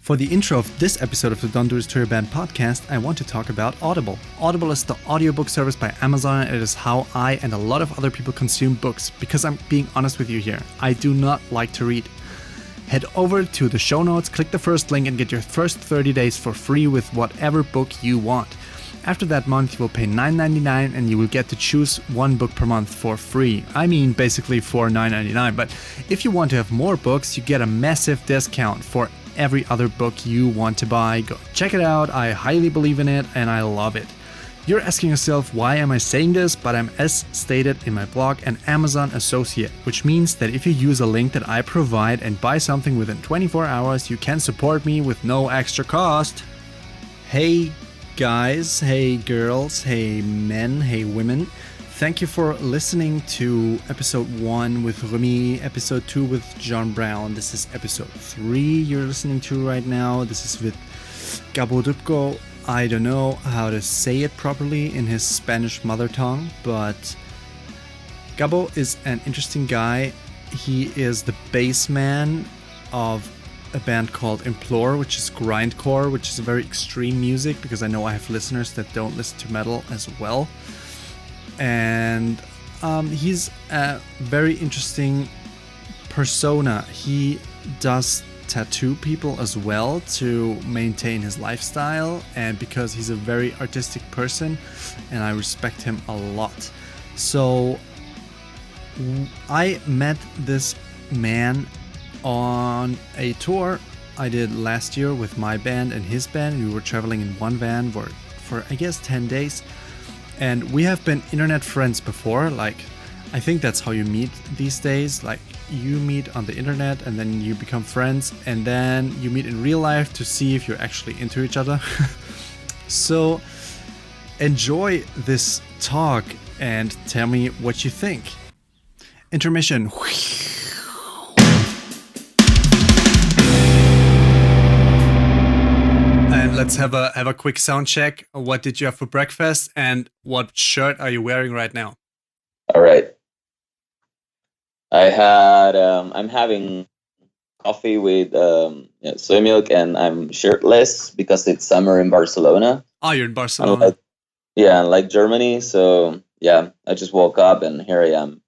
For the intro of this episode of the Don't Do This to Your Band podcast, I want to talk about Audible. Audible is the audiobook service by Amazon, and it is how I and a lot of other people consume books, because I'm being honest with you here, I do not like to read. Head over to the show notes, click the first link, and get your first 30 days for free with whatever book you want. After that month, you will pay $9.99 and you will get to choose one book per month for free. I mean, basically for $9.99, but if you want to have more books, you get a massive discount for every other book you want to buy. Go check it out. I highly believe in it and I love it. You're asking yourself, why am I saying this? But I'm, as stated in my blog, an Amazon associate, which means that if you use a link that I provide and buy something within 24 hours, you can support me with no extra cost. Hey guys, hey girls, hey men, hey women. Thank you for listening to episode 1 with Remy, episode 2 with John Brown. This is episode 3 you're listening to right now. This is with Gabbo Dubko. I don't know how to say it properly in his Spanish mother tongue, but Gabbo is an interesting guy. He is the bass man of a band called Implore, which is grindcore, which is a very extreme music, because I know I have listeners that don't listen to metal as well. And he's a very interesting persona. He does tattoo people as well to maintain his lifestyle, and because he's a very artistic person and I respect him a lot. So I met this man on a tour I did last year with my band and his band. We were traveling in one van for I guess 10 days. And we have been internet friends before. Like, I think that's how you meet these days. Like, you meet on the internet and then you become friends, and then you meet in real life to see if you're actually into each other. So enjoy this talk and tell me what you think. Intermission. And let's have a quick sound check. What did you have for breakfast, and what shirt are you wearing right now? All right. I'm having coffee with soy milk, and I'm shirtless because it's summer in Barcelona. Oh, you're in Barcelona. Unlike Germany. So yeah, I just woke up and here I am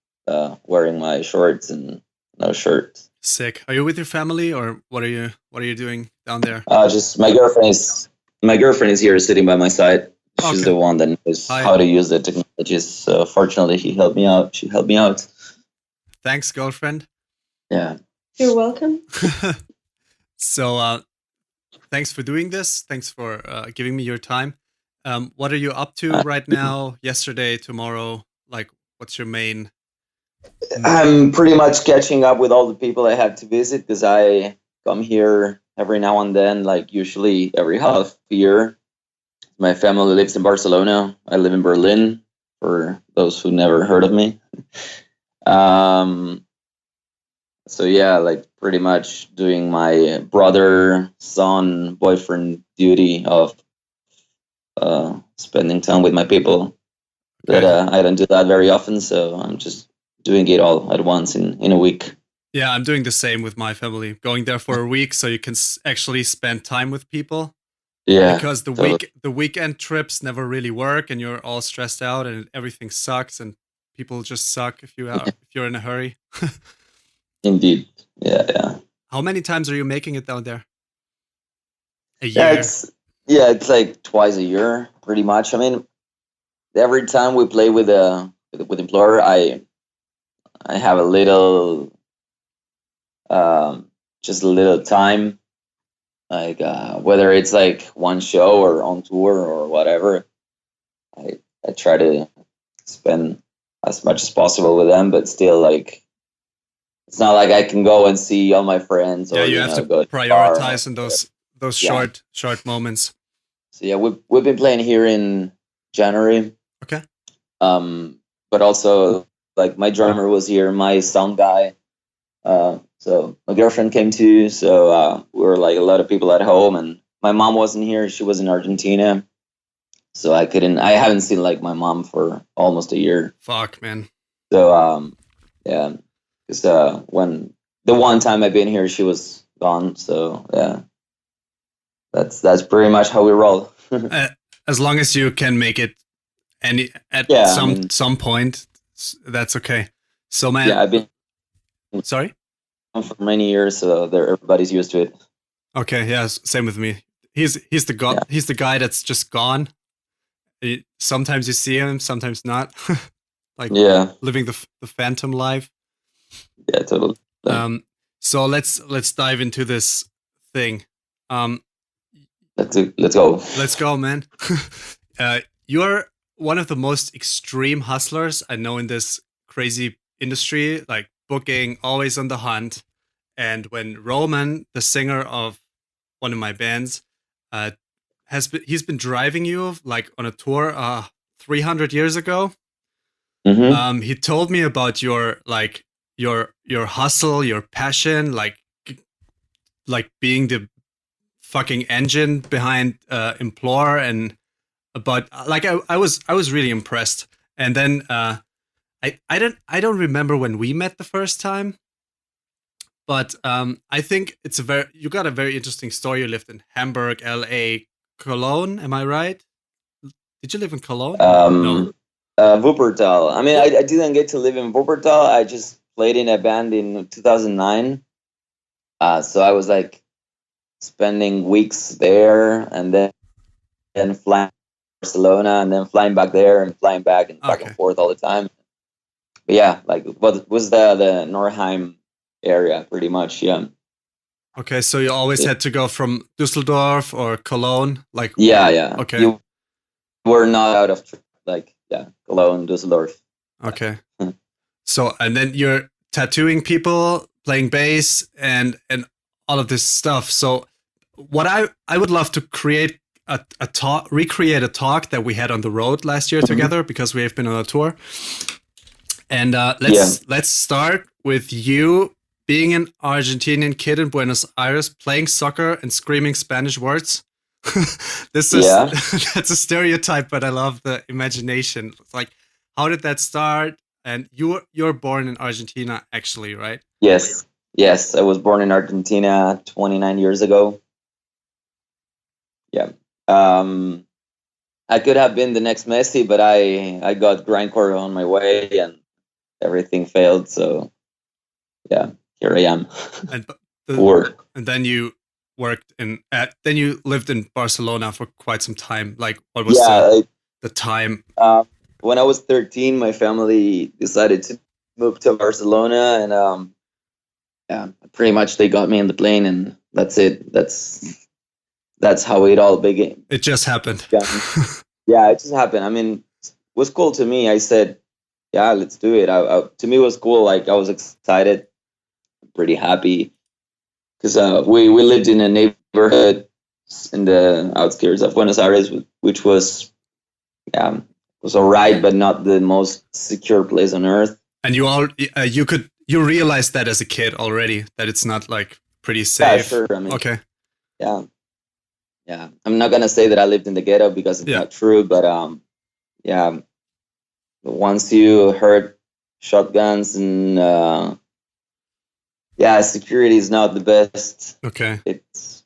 wearing my shorts and no shirt. Sick. Are you with your family, or what are you doing down there? Just my girlfriend is here sitting by my side. She's the one that knows how to use the technologies. So fortunately, she helped me out. Thanks, girlfriend. Yeah. You're welcome. So, thanks for doing this. Thanks for giving me your time. What are you up to right now? Yesterday, tomorrow? Like, what's your main? I'm pretty much catching up with all the people I had to visit, because I come here every now and then, like usually every half year. My family lives in Barcelona. I live in Berlin, for those who never heard of me. So yeah, like pretty much doing my brother, son, boyfriend duty of spending time with my people. Okay. That I don't do that very often, so I'm just doing it all at once in a week. Yeah, I'm doing the same with my family. Going there for a week so you can actually spend time with people. Yeah, because the weekend trips never really work, and you're all stressed out, and everything sucks, and people just suck if you're in a hurry. Indeed, yeah. How many times are you making it down there? A year? It's like twice a year, pretty much. I mean, every time we play with Implore, I have a little, just a little time, like whether it's like one show or on tour or whatever. I try to spend as much as possible with them, but still, like, it's not like I can go and see all my friends. Yeah, you have to prioritize in those short moments. So yeah, we've been playing here in January. Okay. But also, like, my drummer was here, my sound guy. So my girlfriend came too. So we were like a lot of people at home, and my mom wasn't here. She was in Argentina. So I haven't seen like my mom for almost a year. Fuck, man. So yeah, because when the one time I've been here, she was gone. So yeah. that's pretty much how we roll. As long as you can make it at some point, that's okay. So man, I've been sorry for many years, so everybody's used to it. Okay, yeah, same with me. He's the guy. Yeah. He's the guy that's just gone. Sometimes you see him, sometimes not. Living the phantom life. Yeah, totally. So let's dive into this thing. Let's go. Let's go, man. You're one of the most extreme hustlers I know in this crazy industry, like booking, always on the hunt. And when Roman, the singer of one of my bands, he's been driving you like on a tour 300 years ago. Mm-hmm. He told me about your hustle, your passion, like being the fucking engine behind Implore, and about like I was really impressed. And then I don't remember when we met the first time, but I think you got a very interesting story. You lived in Hamburg, L.A., Cologne. Am I right? Did you live in Cologne? No. Wuppertal. I mean, I didn't get to live in Wuppertal. I just played in a band in 2009. So I was like spending weeks there, and then flying to Barcelona, and then flying back there and flying back and back and forth all the time. But yeah, like what was the Norheim area pretty much, yeah. Okay, so you always had to go from Düsseldorf or Cologne, like yeah. Okay, you were not out of Cologne, Düsseldorf. Okay, so and then you're tattooing people, playing bass, and all of this stuff. So what I would love to create a talk, recreate a talk that we had on the road last year together, because we have been on a tour. And let's start with you being an Argentinian kid in Buenos Aires, playing soccer and screaming Spanish words. This is that's a stereotype, but I love the imagination. It's like, how did that start? And you're born in Argentina, actually, right? Yes, I was born in Argentina 29 years ago. Yeah. I could have been the next Messi, but I got grindcore on my way and everything failed. So yeah, here I am. And then you worked then you lived in Barcelona for quite some time. Like, what was the time? When I was 13, my family decided to move to Barcelona, and pretty much they got me in the plane, and that's it. That's how it all began. It just happened. Yeah, it just happened. I mean, it was cool to me. I said, yeah, let's do it. To me, it was cool. Like, I was excited, pretty happy, because we lived in a neighborhood in the outskirts of Buenos Aires, which was all right, but not the most secure place on earth. And you realized that as a kid already, that it's not like pretty safe. Yeah, sure. I mean, okay. Yeah. I'm not gonna say that I lived in the ghetto, because it's not true, but once you heard shotguns and security is not the best. Okay. It's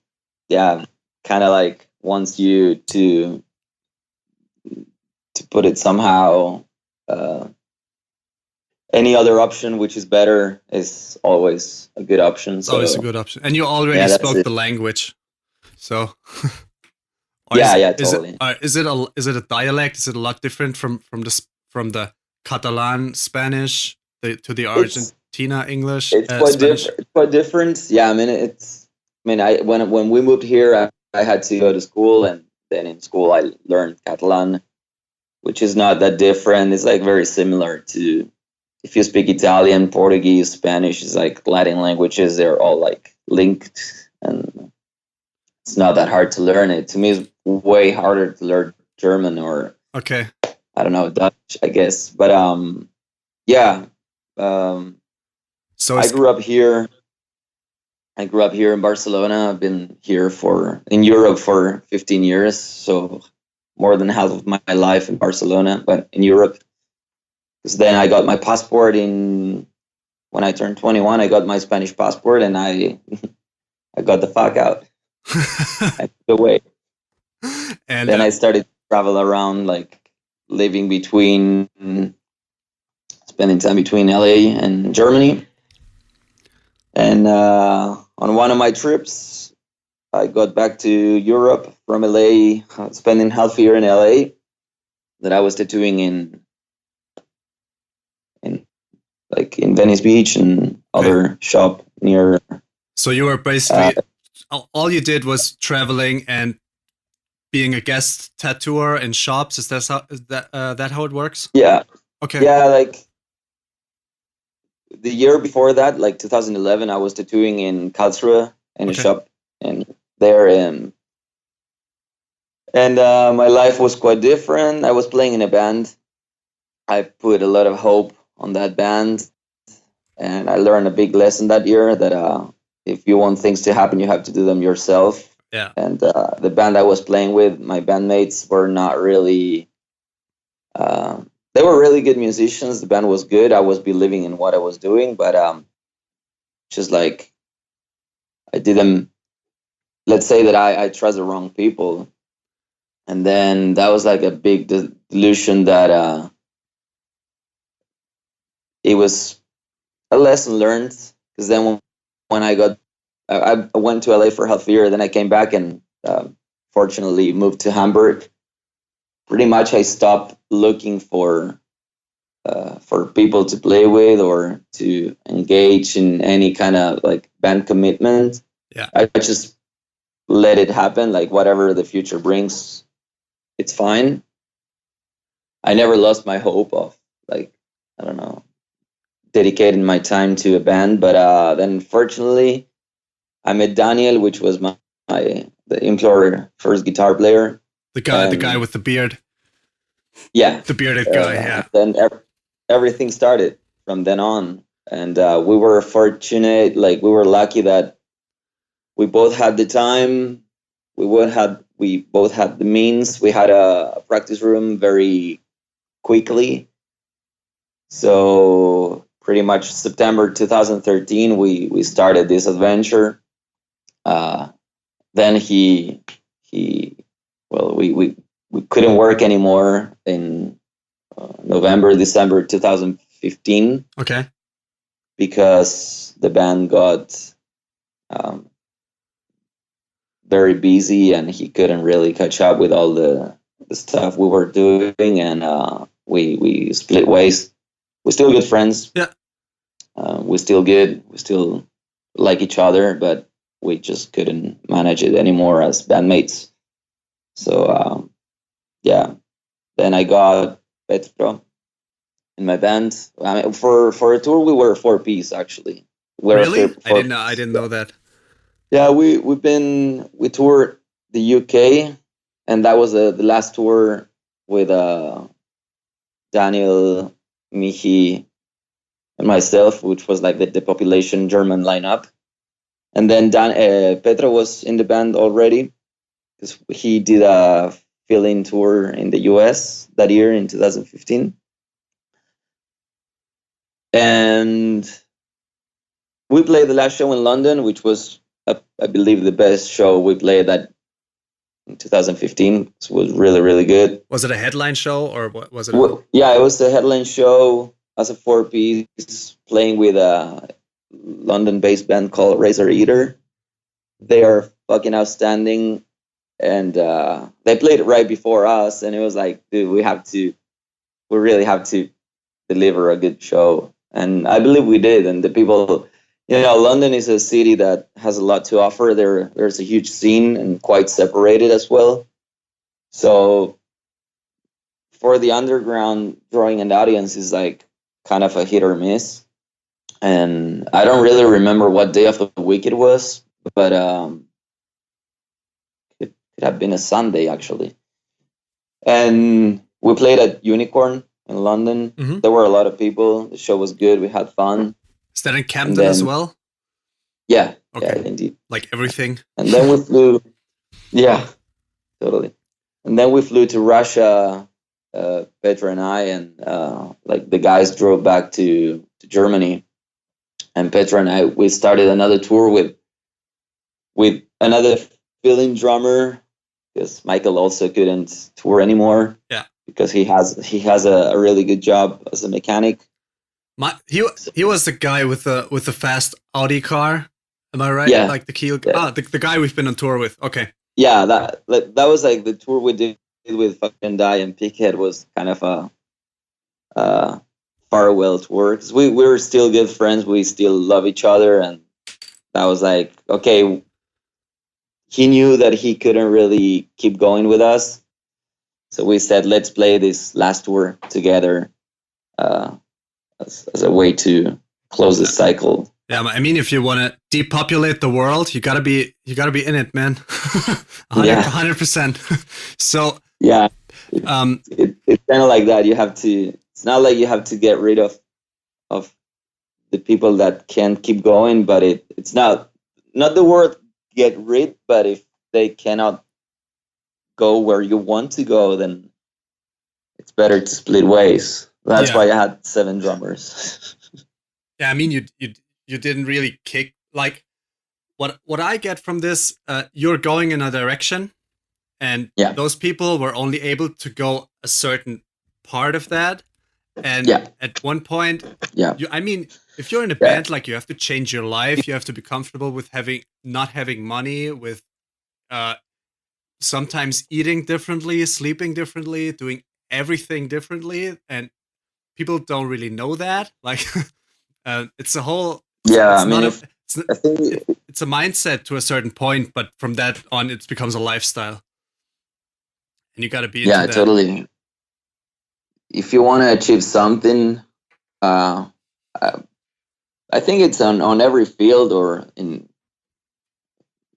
kind of like wants you to put it somehow. Any other option which is better is always a good option. It's always a good option. And you already spoke the language. So totally. Is it a dialect? Is it a lot different from the Catalan Spanish to the Argentina English? It's quite different. Yeah, I mean, when we moved here, I had to go to school, and then in school I learned Catalan, which is not that different. It's like very similar to, if you speak Italian, Portuguese, Spanish, is like Latin languages. They're all like linked, and it's not that hard to learn it. To me, it's way harder to learn German or I don't know, Dutch, I guess. But so I grew up here. I grew up here in Barcelona. I've been here in Europe for 15 years, so more than half of my life in Barcelona, but in Europe. Because then I got my passport when I turned 21. I got my Spanish passport, and I got the fuck out. I took away. And Then I started to travel around, like living between, spending time between LA and Germany. And on one of my trips, I got back to Europe from LA, spending half a year in LA. That I was tattooing in like in Venice Beach and other shop near. So you were basically all you did was traveling and being a guest tattooer in shops. Is that how it works? Yeah, Okay. yeah. Like the year before that, like 2011, I was tattooing in Karlsruhe in a shop, and there, and my life was quite different. I was playing in a band. I put a lot of hope on that band, and I learned a big lesson that year that if you want things to happen, you have to do them yourself. Yeah. And the band I was playing with, my bandmates were not really. They were really good musicians. The band was good. I was believing in what I was doing, but just like I didn't. Let's say that I trust the wrong people, and then that was like a big delusion that it was a lesson learned. Because then when I went to LA for half a year, then I came back and fortunately moved to Hamburg. Pretty much, I stopped looking for people to play with or to engage in any kind of like band commitment. Yeah, I just let it happen. Like whatever the future brings, it's fine. I never lost my hope of like, I don't know, dedicating my time to a band. But then fortunately, I met Daniel, which was the Implore first guitar player. the guy with the beard. Yeah, the bearded guy. Yeah. Then everything started from then on, and we were fortunate. Like we were lucky that we both had the time. We both had the means. We had a practice room very quickly. So pretty much September 2013, we started this adventure. Then we couldn't work anymore in November, December 2015. Okay. Because the band got very busy and he couldn't really catch up with all the stuff we were doing, and we split ways. We're still good friends. Yeah. We're still good. We still like each other, but we just couldn't manage it anymore as bandmates. So yeah, then I got Petro in my band. I mean, for a tour, we were 4-piece actually. Really? I didn't know that. Yeah, we toured the UK, and that was the last tour with Daniel, Michi, and myself, which was like the population German lineup. And then Petra was in the band already because he did a fill-in tour in the US that year in 2015. And we played the last show in London, which was, I believe, the best show we played that in 2015. It was really, really good. Was it a headline show or what was it? Yeah, it was a headline show as a 4-piece playing with a London-based band called Razor Eater. They are fucking outstanding, and they played it right before us, and it was like, dude, we really have to deliver a good show, and I believe we did. And the people, London is a city that has a lot to offer. There's a huge scene and quite separated as well. So for the underground, drawing an audience is like kind of a hit or miss. And I don't really remember what day of the week it was, but it could have been a Sunday actually. And we played at Unicorn in London. Mm-hmm. There were a lot of people. The show was good. We had fun. Is that in Camden as well? Yeah. Okay. Yeah, indeed. Like everything. And then we flew. Yeah, totally. And then we flew to Russia, Petra and I, and like the guys drove back to Germany. And Petra and I, we started another tour with another fill-in drummer because Michael also couldn't tour anymore. Yeah. Because he has a really good job as a mechanic. He was the guy with the fast Audi car. Am I right? Yeah. Like the Kiel. Yeah. The guy we've been on tour with. Okay. Yeah, that was like the tour we did with fucking Die and Pighead was kind of a farewell tour because we were still good friends. We still love each other, and that was like, okay, he knew that he couldn't really keep going with us, so we said, let's play this last tour together as a way to close the cycle. Yeah, I mean, if you want to depopulate the world, you gotta be in it, man. 100%. So yeah, it's kind of like that. You have to. It's not like you have to get rid of the people that can't keep going, but it's not the word get rid, but if they cannot go where you want to go, then it's better to split ways. That's why I had 7 drummers. Yeah, I mean, you didn't really kick, like, what I get from this, you're going in a direction, and those people were only able to go a certain part of that, and at one point, I mean, if you're in a band, like, you have to change your life, you have to be comfortable with not having money, with sometimes eating differently, sleeping differently, doing everything differently, and people don't really know that, like. It's a whole. It's a mindset to a certain point, but from that on, it becomes a lifestyle, and you got to be into that. Totally. If you want to achieve something, I think it's on every field or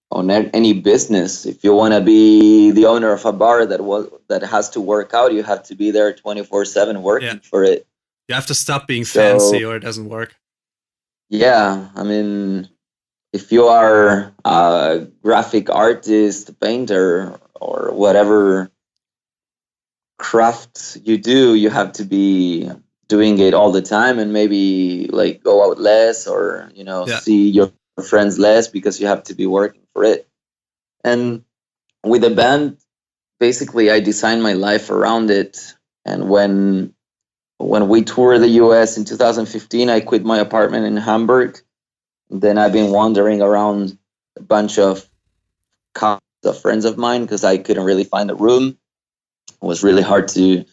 on any business. If you want to be the owner of a bar that has to work out, you have to be there 24/7 working for it. You have to stop being fancy or it doesn't work. Yeah, I mean, if you are a graphic artist, painter, or whatever craft you do, you have to be doing it all the time and maybe like go out less or, see your friends less because you have to be working for it. And with the band, basically I designed my life around it. And when we toured the US in 2015, I quit my apartment in Hamburg. Then I've been wandering around a bunch of friends of mine because I couldn't really find a room. It was really hard to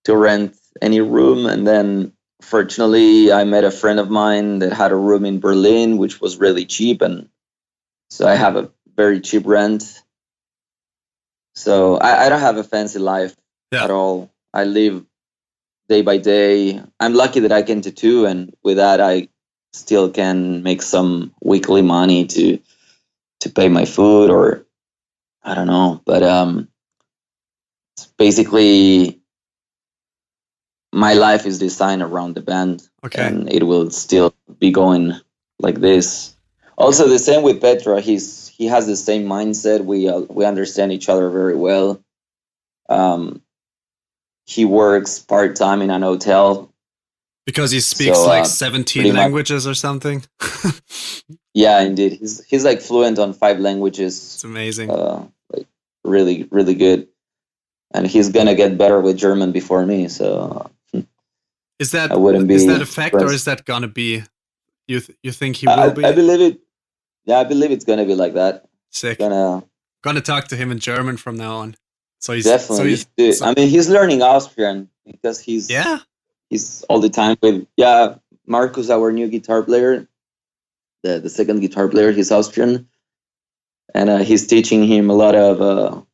rent any room. And then fortunately, I met a friend of mine that had a room in Berlin, which was really cheap. And so I have a very cheap rent. So I don't have a fancy life at all. I live day by day. I'm lucky that I can tattoo, and with that I still can make some weekly money to pay my food, or I don't know, but it's basically my life is designed around the band, and it will still be going like this. Also, the same with Petra. He has the same mindset. We understand each other very well. He works part-time in an hotel. Because he speaks like 17 languages or something? Yeah, indeed. He's like fluent on 5 languages. It's amazing. Like really, really good. And he's going to get better with German before me, so... Is that a fact, or is that going to be... You think he will be? I believe it. Yeah, I believe it's going to be like that. Sick. Gonna talk to him in German from now on. So he's definitely. I mean, he's learning Austrian because he's all the time with Marcus, our new guitar player, the second guitar player. He's Austrian, and he's teaching him a lot of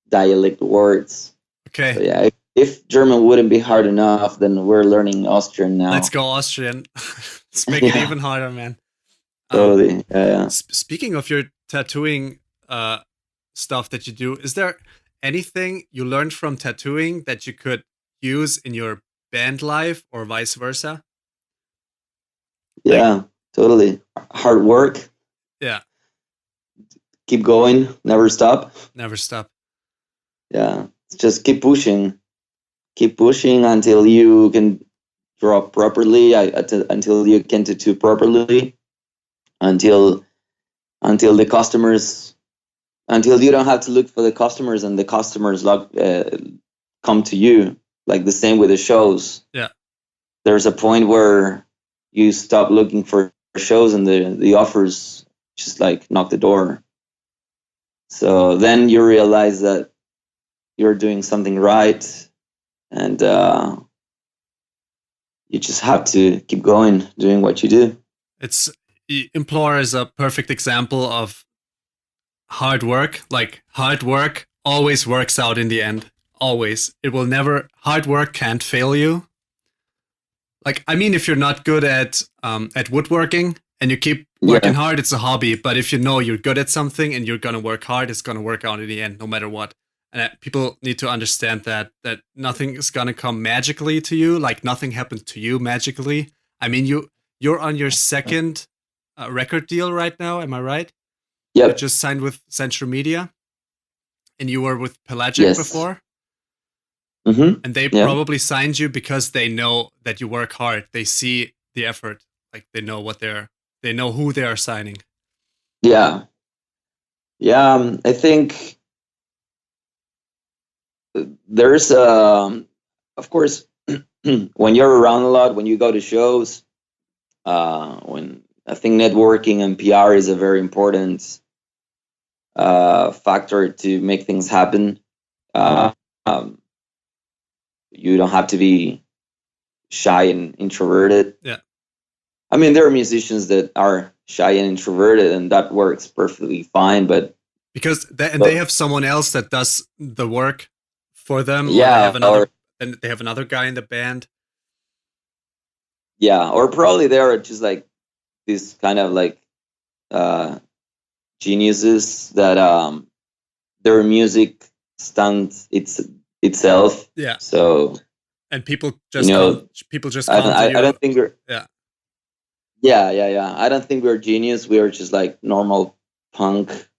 dialect words. Okay. So, if German wouldn't be hard enough, then we're learning Austrian now. Let's go Austrian. Let's make it even harder, man. Totally. Speaking of your tattooing stuff that you do, is there anything you learned from tattooing that you could use in your band life or vice versa? Yeah, totally. Hard work. Yeah. Keep going. Never stop. Never stop. Yeah. Just keep pushing. Keep pushing until you can draw properly, until you can tattoo properly, until the customers until you don't have to look for the customers and the customers come to you. Like the same with the shows. Yeah. There's a point where you stop looking for shows and the offers just like knock the door. So then you realize that you're doing something right, and you just have to keep going doing what you do. Implore is a perfect example of hard work. Like, hard work always works out in the end. Always. It will never. Hard work can't fail you. Like, I mean, if you're not good at woodworking and you keep working hard, it's a hobby. But if you know you're good at something and you're gonna work hard, it's gonna work out in the end, no matter what. And people need to understand that nothing is gonna come magically to you. Like, nothing happened to you magically. I mean, you're on your second record deal right now. Am I right? Yep. You just signed with Central Media, and you were with Pelagic before. Mm-hmm. And they probably signed you because they know that you work hard. They see the effort. Like, they know who they are signing. Yeah. Yeah. I think there's, of course, when you're around a lot, when you go to shows, when I think networking and PR is a very important factor to make things happen. You don't have to be shy and introverted. Yeah. I mean, there are musicians that are shy and introverted, and that works perfectly fine. But because they have someone else that does the work for them. Yeah. And they have another guy in the band. Yeah, or probably they are just like these kind of like geniuses that their music stands itself. Yeah. So, and people just I don't think we're yeah. I don't think we're genius. We are just like normal punk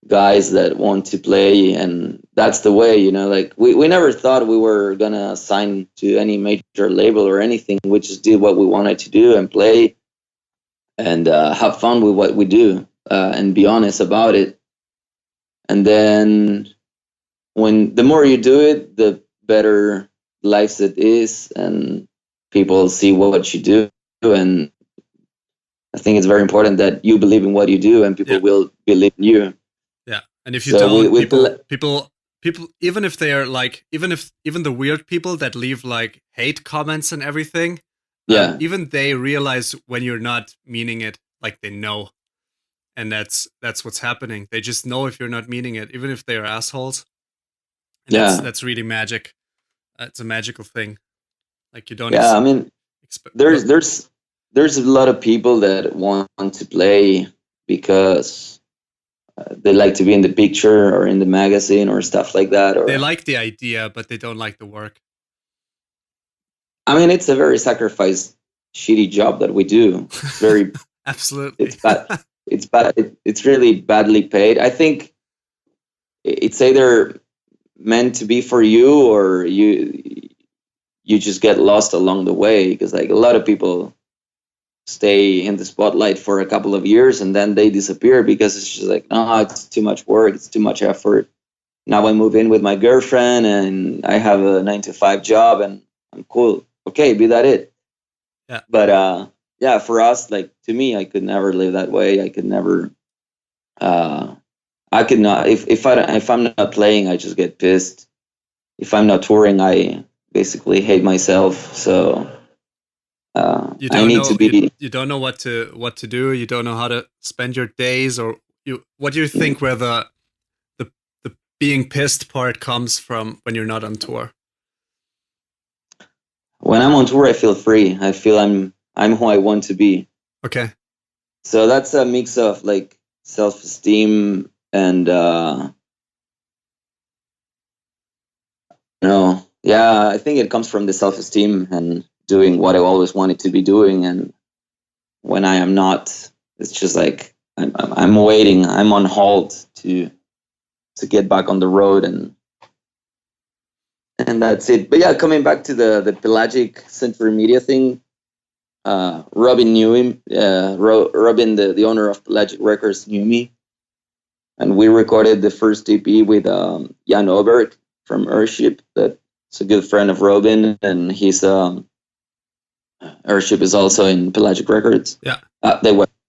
guys that want to play, and that's the way, like we never thought we were gonna sign to any major label or anything. We just did what we wanted to do and play and have fun with what we do, and be honest about it. And then the more you do it, the better life it is, and people see what you do. And I think it's very important that you believe in what you do, and people will believe in you. Yeah, and if you don't, people, even if they are like, even the weird people that leave like hate comments and everything, even they realize when you're not meaning it. Like, they know, and that's what's happening. They just know if you're not meaning it, even if they are assholes. And that's really magic. It's a magical thing. Like, you don't. Yeah, I mean, there's a lot of people that want to play because they like to be in the picture or in the magazine or stuff like that. Or they like the idea, but they don't like the work. I mean, it's a very sacrificed, shitty job that we do. It's very absolutely. It's bad. It's bad. It's really badly paid. I think it's either meant to be for you, or you just get lost along the way, because like a lot of people stay in the spotlight for a couple of years and then they disappear because it's just like, no, it's too much work, it's too much effort. Now I move in with my girlfriend and I have a 9-to-5 job and I'm cool. Okay, be that it. Yeah. But yeah, for us, like, to me, I could never live that way. I could never. I could not. If I'm not playing, I just get pissed. If I'm not touring, I basically hate myself. So I need to be. You don't know what to do. You don't know how to spend your days, or what do you think where the being pissed part comes from when you're not on tour? When I'm on tour, I feel free. I feel I'm who I want to be. Okay. So that's a mix of like self-esteem and yeah, I think it comes from the self-esteem and doing what I always wanted to be doing. And when I am not, it's just like I'm waiting. I'm on hold to get back on the road, and that's it. But yeah, coming back to the Pelagic Century Media thing, Robin knew him. Robin, the owner of Pelagic Records, knew me, and we recorded the first EP with Jan Oberg from Earthship. That's a good friend of Robin, and his Earthship is also in Pelagic Records. Yeah.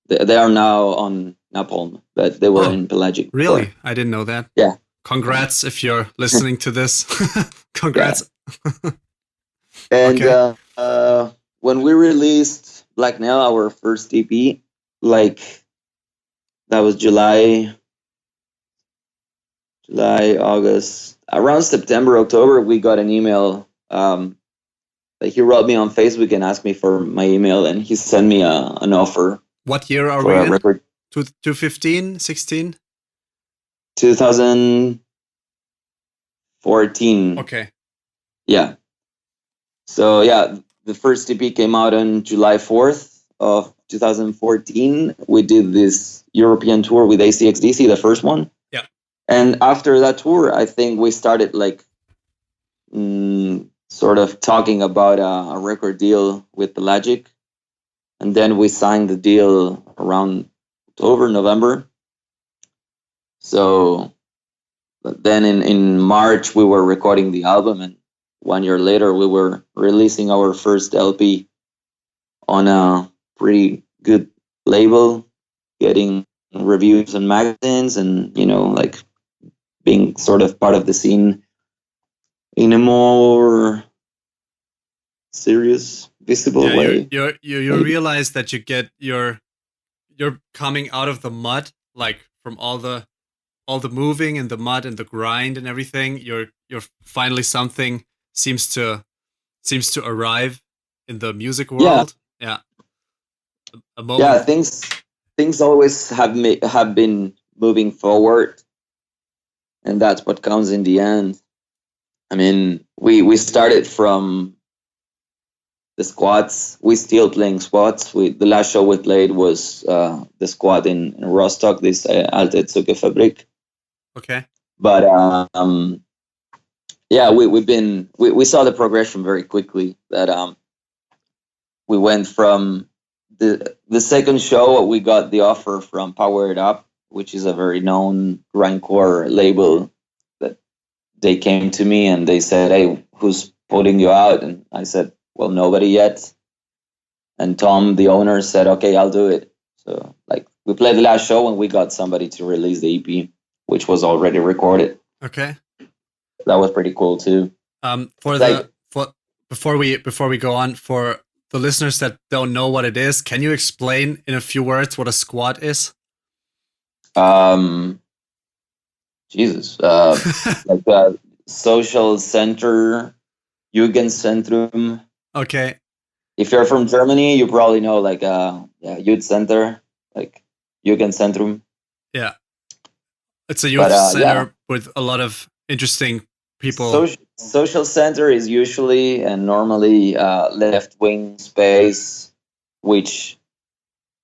They are now on Napalm, but they were in Pelagic. Really? before. I didn't know that. Yeah. Congrats if you're listening to this. Congrats. Yeah. And when we released Black Nail, our first EP, like that was July, August, around September, October, we got an email. Like he wrote me on Facebook and asked me for my email, and he sent me an offer. What year are for we a in? record. 2015, 16? 2014. Okay. Yeah. So yeah, the first EP came out on July 4th of 2014. We did this European tour with ACXDC, the first one. Yeah. And after that tour, I think we started like sort of talking about a record deal with Pelagic. And then we signed the deal around October, November. So but then in March, we were recording the album, and 1 year later, we were releasing our first LP on a pretty good label, getting reviews in magazines, and like being sort of part of the scene in a more serious, visible way. You realize that you're coming out of the mud, like from all the moving and the mud and the grind and everything. You're finally something seems to arrive in the music world. Yeah. A moment. Yeah, things always have been moving forward, and that's what counts in the end. I mean, we started from the squats. We still playing squats. The last show we played was the squat in Rostock, this Alte Zucke Fabrik. Okay. But yeah, we saw the progression very quickly. That we went from the second show, we got the offer from Power It Up, which is a very known grindcore label. That they came to me and they said, "Hey, who's putting you out?" And I said, "Well, nobody yet." And Tom, the owner, said, "Okay, I'll do it." So like we played the last show and we got somebody to release the EP, which was already recorded. Okay. That was pretty cool too. Before we go on, for the listeners that don't know what it is, can you explain in a few words what a squat is? Jesus, like a social center, Jugendzentrum. Okay. If you're from Germany, you probably know like youth center, like Jugendzentrum. Yeah, it's a youth center with a lot of interesting people. Social center is usually and normally left wing space, which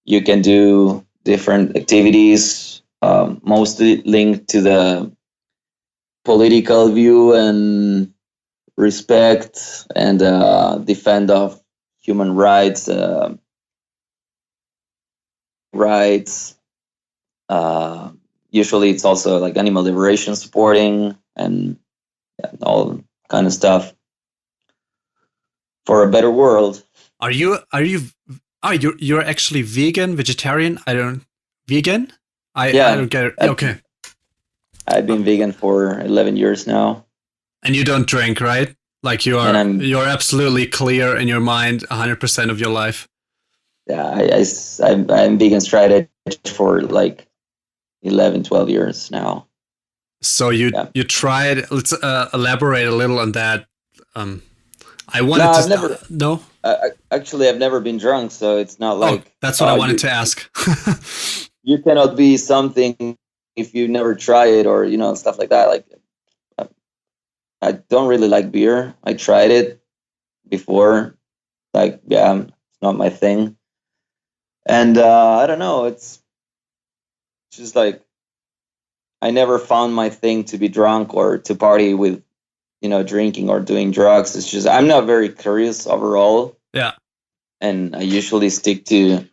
you can do different activities, mostly linked to the political view and respect and defend of human rights. Usually it's also like animal liberation supporting and all kind of stuff for a better world. You're actually vegetarian? I don't get it. Okay. I've been vegan for 11 years now. And you don't drink, right? Like you're absolutely clear in your mind 100% of your life. Yeah, I'm vegan straight edge for like 11, 12 years now. So you tried. Let's elaborate a little on that. Actually, I've never been drunk, so it's not like. That's what I wanted to ask. You cannot be something if you never try it, or stuff like that. Like, I don't really like beer. I tried it before. Like, it's not my thing. And I don't know. It's just like I never found my thing to be drunk or to party with, drinking or doing drugs. It's just I'm not very curious overall. Yeah. And I usually stick to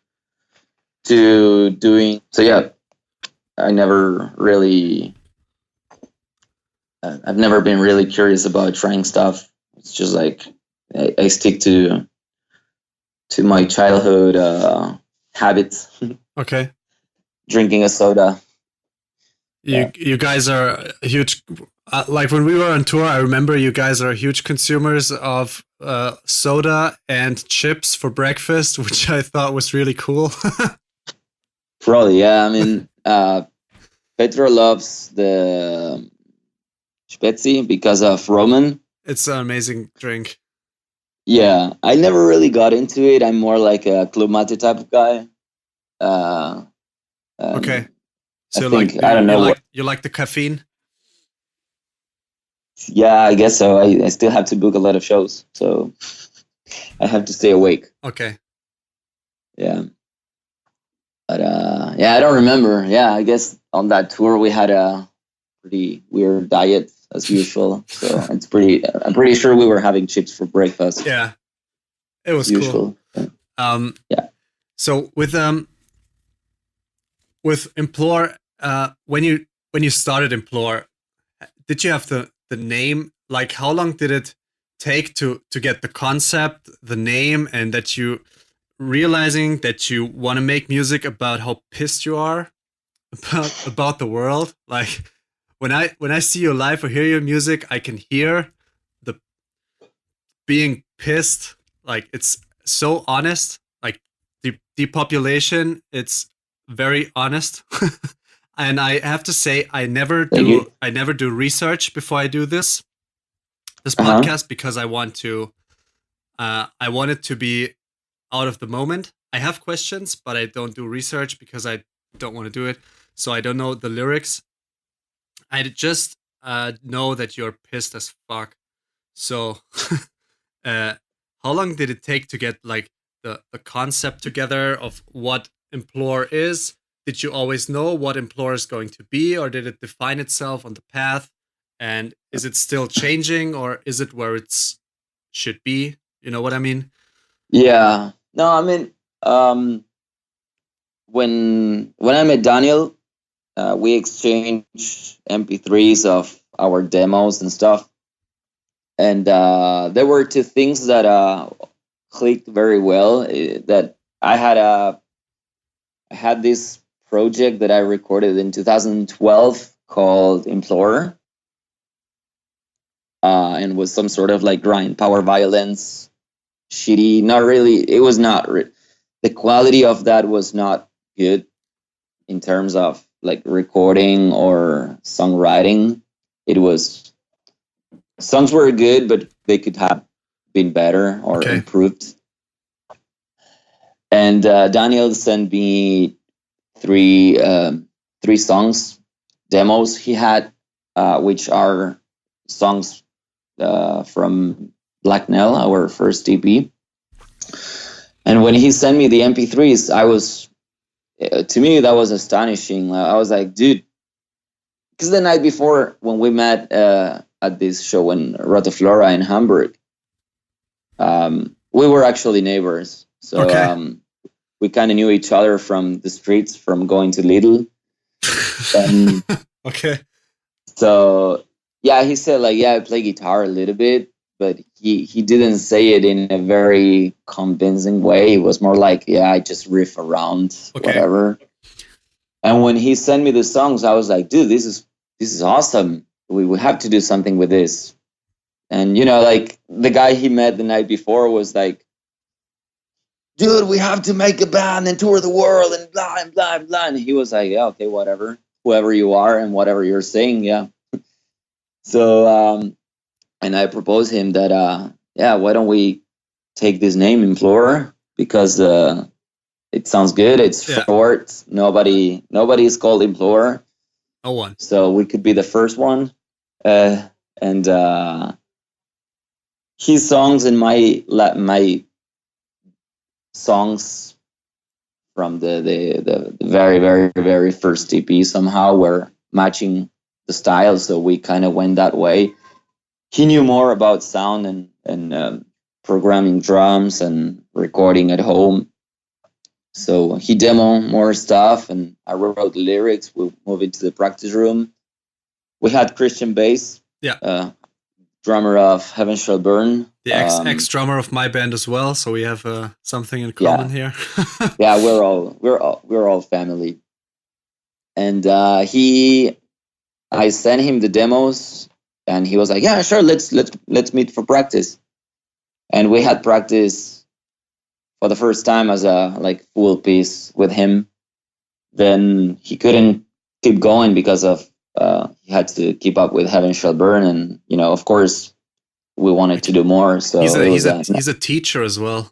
doing. So yeah, I never really, I've never been really curious about trying stuff. It's just like I stick to my childhood habits. Okay. Drinking a soda. You guys are huge. Like when we were on tour, I remember you guys are huge consumers of soda and chips for breakfast, which I thought was really cool. Probably, yeah. I mean, Petro loves the Spezi because of Roman. It's an amazing drink. Yeah, I never really got into it. I'm more like a Club Mate type of guy. Okay. So I don't know. You like the caffeine? Yeah, I guess so. I still have to book a lot of shows, so I have to stay awake. Okay. Yeah. But yeah, I don't remember. Yeah, I guess on that tour we had a pretty weird diet as usual. So I'm pretty sure we were having chips for breakfast. Yeah. It was cool. Yeah. So with Implore, when you started Implore, did you have the name? Like, how long did it take to get the concept, the name, and that you realizing that you want to make music about how pissed you are about the world? Like, when I see you live or hear your music, I can hear the being pissed. Like, it's so honest. Like the depopulation, it's very honest. And I have to say, I never do research before I do this podcast, because I want it to be out of the moment. I have questions, but I don't do research because I don't want to do it. So I don't know the lyrics. I just know that you're pissed as fuck. So how long did it take to get like the concept together of what Implore is? Did you always know what Implore is going to be, or did it define itself on the path? And is it still changing, or is it where it's should be? You know what I mean? Yeah. No, I mean, when I met Daniel, we exchanged MP3s of our demos and stuff, and there were two things that clicked very well. That I had this project that I recorded in 2012 called Implore, and was some sort of like grind power violence, shitty. Not really. It was not. The quality of that was not good in terms of like recording or songwriting. It was, songs were good, but they could have been better or improved. And Daniel sent me three songs, demos he had, which are songs from Black Nell, our first EP. And when he sent me the MP3s, I was, to me, that was astonishing. I was like, dude, because the night before when we met at this show in Rotoflora in Hamburg, we were actually neighbors. So we kind of knew each other from the streets, from going to Lidl. And so, yeah, he said like, yeah, I play guitar a little bit, but he didn't say it in a very convincing way. It was more like, yeah, I just riff around, whatever. And when he sent me the songs, I was like, dude, this is awesome. We have to do something with this. And, you know, like the guy he met the night before was like, dude, we have to make a band and tour the world and blah, and blah, and blah. And he was like, yeah, okay, whatever. Whoever you are and whatever you're saying, yeah. So, and I proposed him that, yeah, why don't we take this name Implore? Because it sounds good. It's short. Nobody is called Implore. No one. So we could be the first one. And his songs and my songs from the very, very, very first EP somehow were matching the style. So we kind of went that way. He knew more about sound and programming drums and recording at home. So he demoed more stuff, and I wrote the lyrics. We moved into the practice room. We had Christian bass, drummer of Heaven Shall Burn. The ex drummer of my band as well, so we have something in common here. Yeah, we're all family. And I sent him the demos, and he was like, "Yeah, sure, let's meet for practice." And we had practice for the first time as a like full piece with him. Then he couldn't keep going because of he had to keep up with Heaven Shall Burn, and of course we wanted to do more. So he's a teacher as well.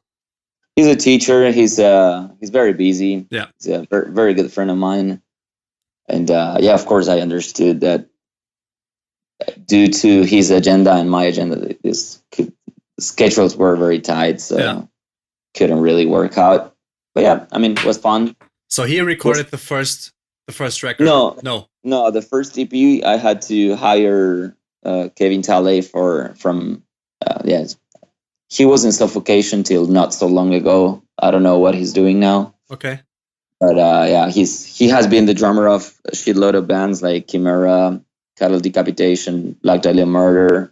He's a teacher. He's very busy. Yeah, he's a very, very good friend of mine. And of course, I understood that due to his agenda and my agenda, schedules were very tight, so couldn't really work out. But yeah, I mean, it was fun. So he recorded the first record. No, the first EP I had to hire Kevin Talley from. He was in Suffocation till not so long ago. I don't know what he's doing now. Okay. But he has been the drummer of a shitload of bands like Chimera, Cattle Decapitation, Black Dahlia Murder,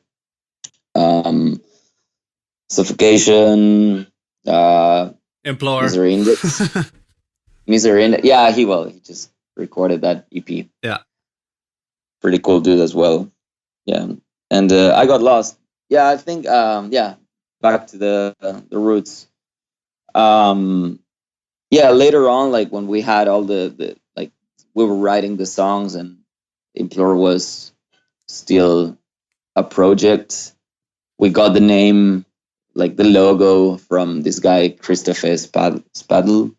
Suffocation, Implore, Misery Index. Misery Index. Yeah, he just recorded that EP. Yeah. Pretty cool dude as well. Yeah. And I got lost. Yeah, I think back to the roots. Later on, like when we had all the like we were writing the songs and Implore was still a project. We got the name, like the logo, from this guy Christopher Spadl.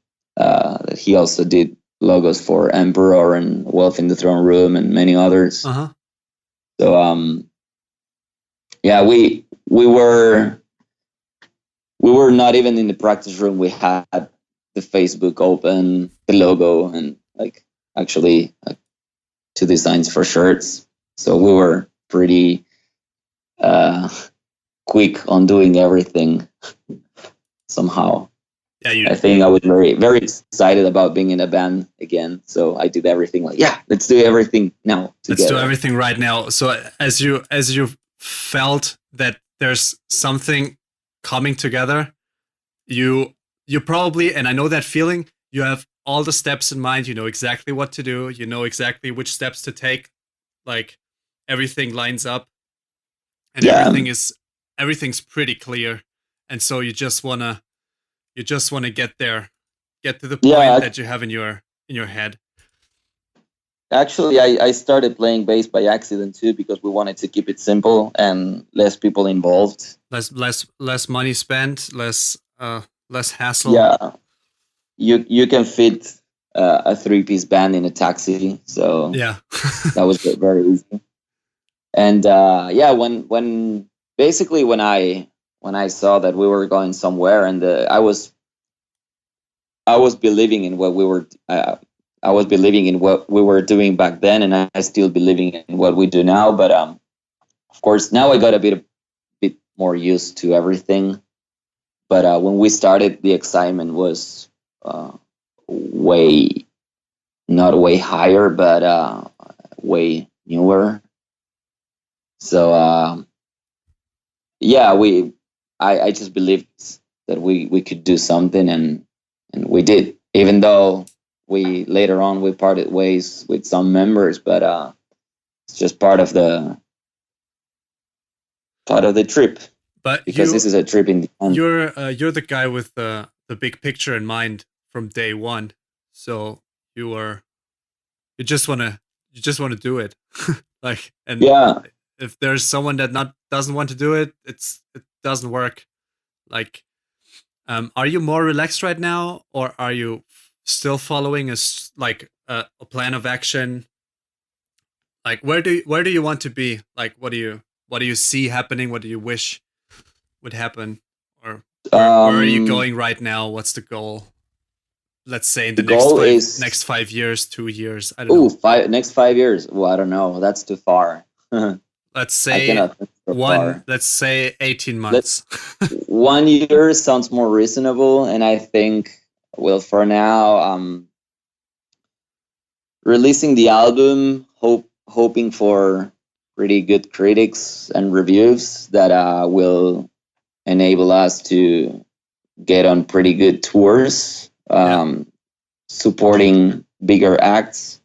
He also did logos for Emperor and Wolf in the Throne Room and many others. Uh-huh. So we were not even in the practice room. We had the Facebook open, the logo, and like actually 2 designs for shirts. So we were pretty quick on doing everything somehow. Yeah, I think I was very, very excited about being in a band again. So I did everything like, let's do everything now together. Let's do everything right now. So as you felt that there's something coming together, you probably, and I know that feeling, you have all the steps in mind, you know exactly what to do, you know exactly which steps to take, like everything lines up and everything's pretty clear. And so you just wanna get there, get to the point that you have in your head. Actually, I started playing bass by accident too, because we wanted to keep it simple and less people involved. Less money spent, less hassle. Yeah, you can fit a 3-piece band in a taxi, so yeah, that was very easy. And when I saw that we were going somewhere, and I was believing in what we were. I was believing in what we were doing back then, and I still believing in what we do now. But of course, now I got a bit more used to everything. But when we started, the excitement was not way higher, but way newer. So I just believed that we could do something, and we did, even though later on we parted ways with some members, but it's just part of the trip. But because this is a trip in the end. You're the guy with the big picture in mind from day one. So you just wanna do it. Like, and if there's someone that doesn't want to do it, it doesn't work. Like, are you more relaxed right now, or are you still following a plan of action? Like, where do you want to be? Like, what do you see happening? What do you wish would happen? Or where are you going right now? What's the goal? Let's say in the next 5 years, 2 years. I don't know. Next 5 years. Well, I don't know. That's too far. Let's say let's say 18 months. 1 year sounds more reasonable, and I think Well, for now, releasing the album, hoping for pretty good critics and reviews that will enable us to get on pretty good tours, supporting bigger acts.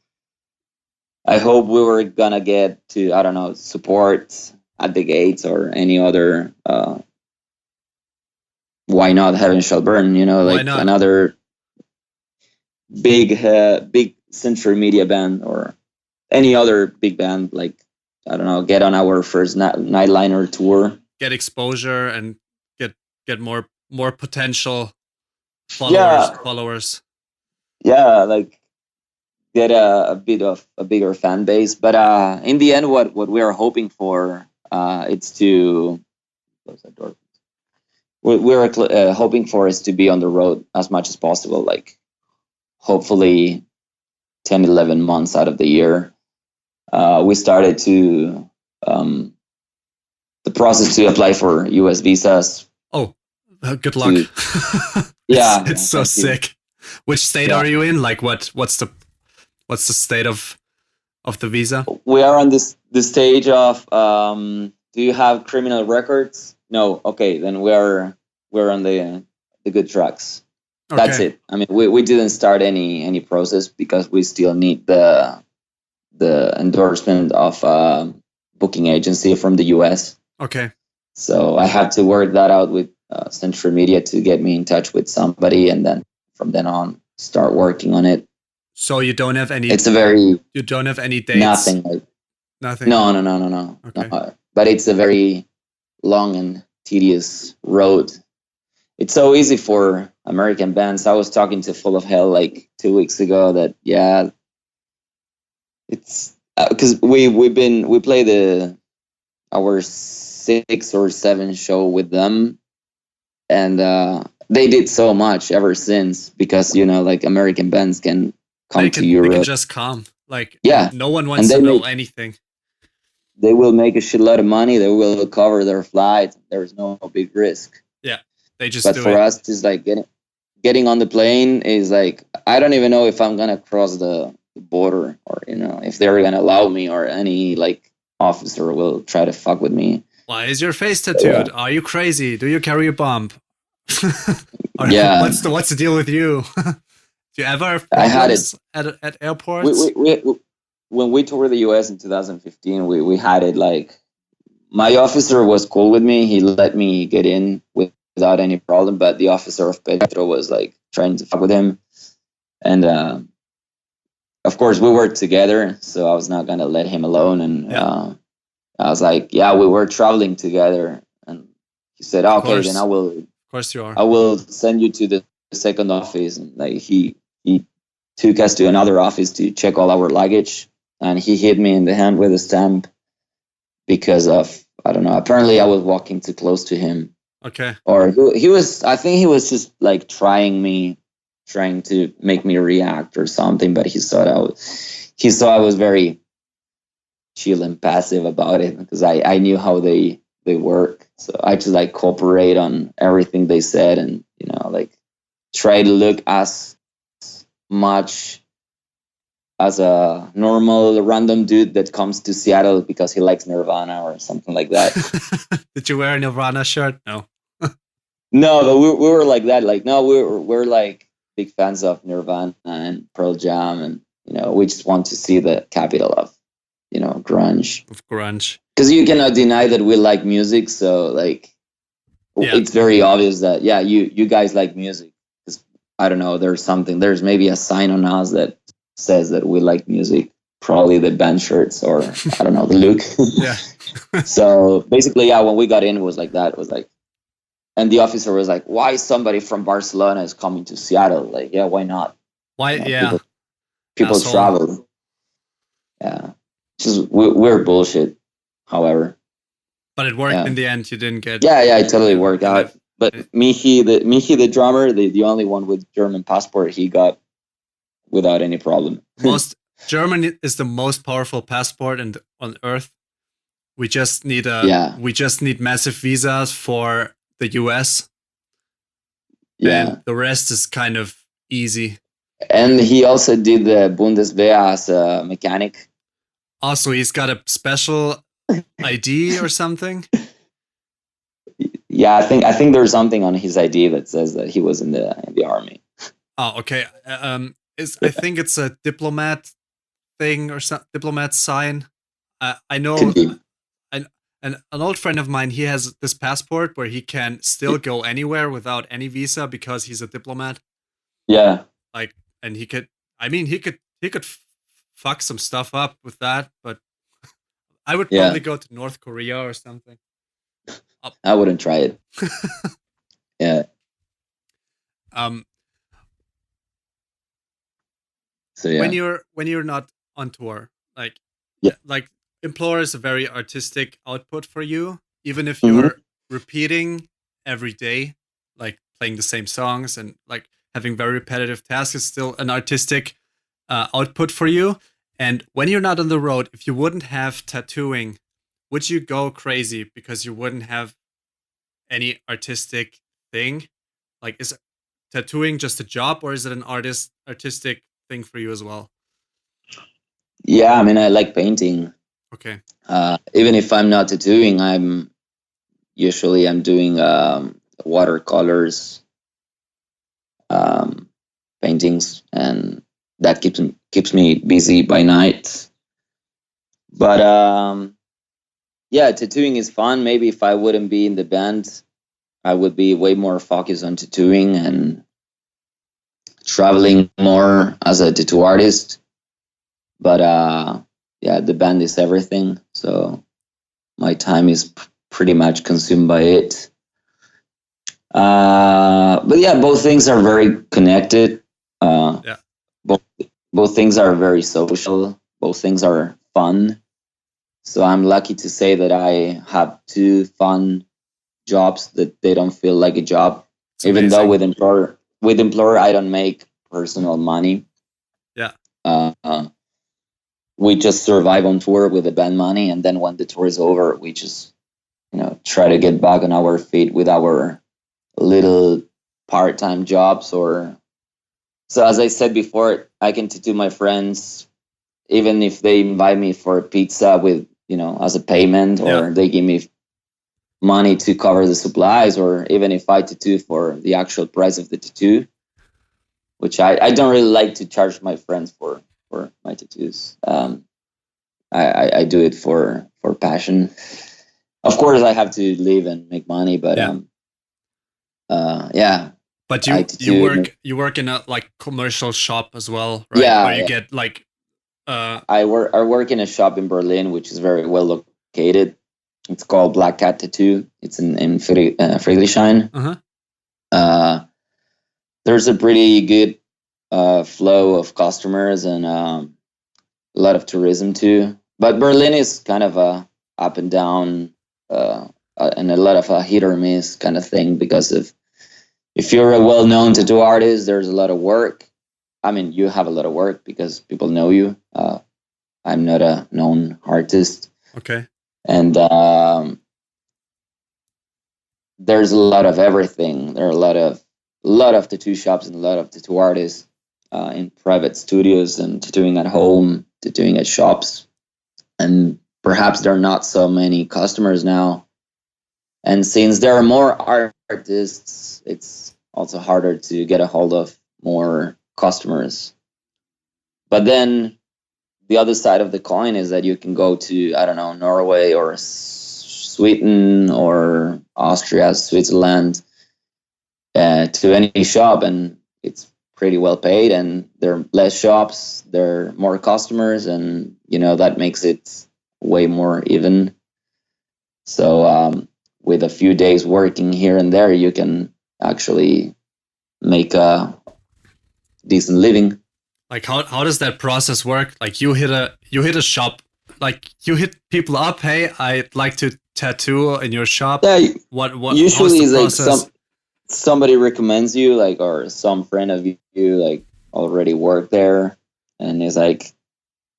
I hope we were gonna get to, I don't know, support at the gates or any other. Why not Heaven Shall Burn? You know, Why like not? another big century media band or any other big band. Like, I don't know, get on our first nightliner tour. Get exposure and get more potential followers. Yeah, like get a bit of a bigger fan base. But in the end, what we are hoping for, it's to close that door. What we're hoping for is to be on the road as much as possible. Like, hopefully 10, 11 months out of the year. We started to the process to apply for US visas. Oh, good luck. Yeah, it's so sick. Which state are you in? Like, what's the state of the visa? We are on this stage of do you have criminal records? No. Okay, then we're on the good tracks. Okay. That's it. I mean, we didn't start any process because we still need the endorsement of booking agency from the US. Okay. So I have to work that out with Century Media to get me in touch with somebody, and then from then on start working on it. So you don't have any. You don't have any dates. Nothing. No. Okay. No. But it's a very long and tedious road. It's so easy for American bands. I was talking to Full of Hell like 2 weeks ago that it's because we play our 6 or 7 show with them, and they did so much ever since because like American bands can come to Europe. They can just come. Like, no one wants to know anything. They will make a shitload of money. They will cover their flight. There's no big risk. Yeah, they just. But for us, it's like getting on the plane is like, I don't even know if I'm gonna cross the border or if they're gonna allow me, or any like officer will try to fuck with me. Why is your face tattooed? Are you crazy? Do you carry a bomb? Yeah. What's the deal with you? Do you ever have problems at airports? When we toured the US in 2015, we had it like, my officer was cool with me. He let me get in without any problem, but the officer of Petro was like trying to fuck with him. And of course we worked together, so I was not gonna let him alone. And I was like, yeah, we were traveling together. And he said, okay, then I will. Of course you are. I will send you to the second office. And like he took us to another office to check all our luggage, and he hit me in the hand with a stamp because of, I don't know, apparently I was walking too close to him. Okay. Or he was, I think he was just like trying to make me react or something, but he saw I was very chill and passive about it because I knew how they work. So I just like cooperate on everything they said, and like try to look as much as a normal random dude that comes to Seattle because he likes Nirvana or something like that. Did you wear a Nirvana shirt? No. No, but we were like that. Like, no, we're like big fans of Nirvana and Pearl Jam, and we just want to see the capital of grunge. Of grunge. Because you cannot deny that we like music, so like it's very obvious that you guys like music. Because I don't know, there's maybe a sign on us that says that we like music, probably the band shirts, or I don't know, the look. Yeah. So basically, when we got in, it was like that. It was like, and the officer was like, why somebody from Barcelona is coming to Seattle? Like, why not? Why? People travel. Yeah. Just we're bullshit, however. But it worked in the end. You didn't get. Yeah, it totally worked out. But Michi, the drummer, the only one with German passport, he got without any problem. German is the most powerful passport on earth. We just need massive visas for the US. Yeah. And the rest is kind of Easy. And he also did the Bundeswehr as a mechanic. Also, he's got a special ID or something. Yeah, I think there's something on his ID that says that he was in the army. Oh, okay. I think it's a diplomat thing or some diplomat sign. I know. Could be. An old friend of mine, he has this passport where he can still go anywhere without any visa because he's a diplomat. Yeah. Like, and he could. I mean, he could fuck some stuff up with that, but I would probably go to North Korea or something. I wouldn't try it. Yeah. So yeah. When you're not on tour, like Implore is a very artistic output for you, even if you're repeating every day, like playing the same songs and like having very repetitive tasks is still an artistic output for you. And when you're not on the road, if you wouldn't have tattooing, would you go crazy because you wouldn't have any artistic thing? Like, is tattooing just a job, or is it an artistic thing for you as well? Yeah, I mean, I like painting. Okay. Even if I'm not tattooing, I'm doing watercolors, paintings, and that keeps me busy by night. But yeah, tattooing is fun. Maybe if I wouldn't be in the band, I would be way more focused on tattooing and traveling more as a tattoo artist. But yeah, the band is everything. So my time is pretty much consumed by it. But yeah, both things are very connected. Yeah. Both things are very social. Both things are fun. So I'm lucky to say that I have two fun jobs that they don't feel like a job. It's even amazing. Though with Implore I don't make personal money. Yeah. We just survive on tour with the band money, and then when the tour is over, we just try to get back on our feet with our little part-time jobs. Or so, as I said before, I can tattoo my friends even if they invite me for a pizza with as a payment, or they give me money to cover the supplies, or even if I tattoo for the actual price of the tattoo, which I don't really like to charge my friends for my tattoos. I do it for passion. Of course, I have to live and make money, but yeah. But you work in a like commercial shop as well, right? Yeah, where you get like. I work in a shop in Berlin, which is very well located. It's called Black Cat Tattoo. It's in Friedrichshain. There's a pretty good flow of customers and a lot of tourism too. But Berlin is kind of a up and down and a lot of a hit or miss kind of thing, because if you're a well-known tattoo artist, there's a lot of work. I mean, you have a lot of work because people know you. I'm not a known artist. Okay. And there's a lot of everything. There are a lot of tattoo shops and a lot of tattoo artists in private studios and tattooing at home, tattooing at shops. And perhaps there are not so many customers now. And since there are more artists, it's also harder to get a hold of more customers. But then the other side of the coin is that you can go to, I don't know, Norway or Sweden or Austria, Switzerland, to any shop, and it's pretty well paid, and there are less shops, there are more customers, and that makes it way more even. So with a few days working here and there, you can actually make a decent living. Like how does that process work? Like you hit a shop, like you hit people up. Hey, I'd like to tattoo in your shop. Yeah. What usually is like somebody recommends you, like, or some friend of you like already worked there, and is like,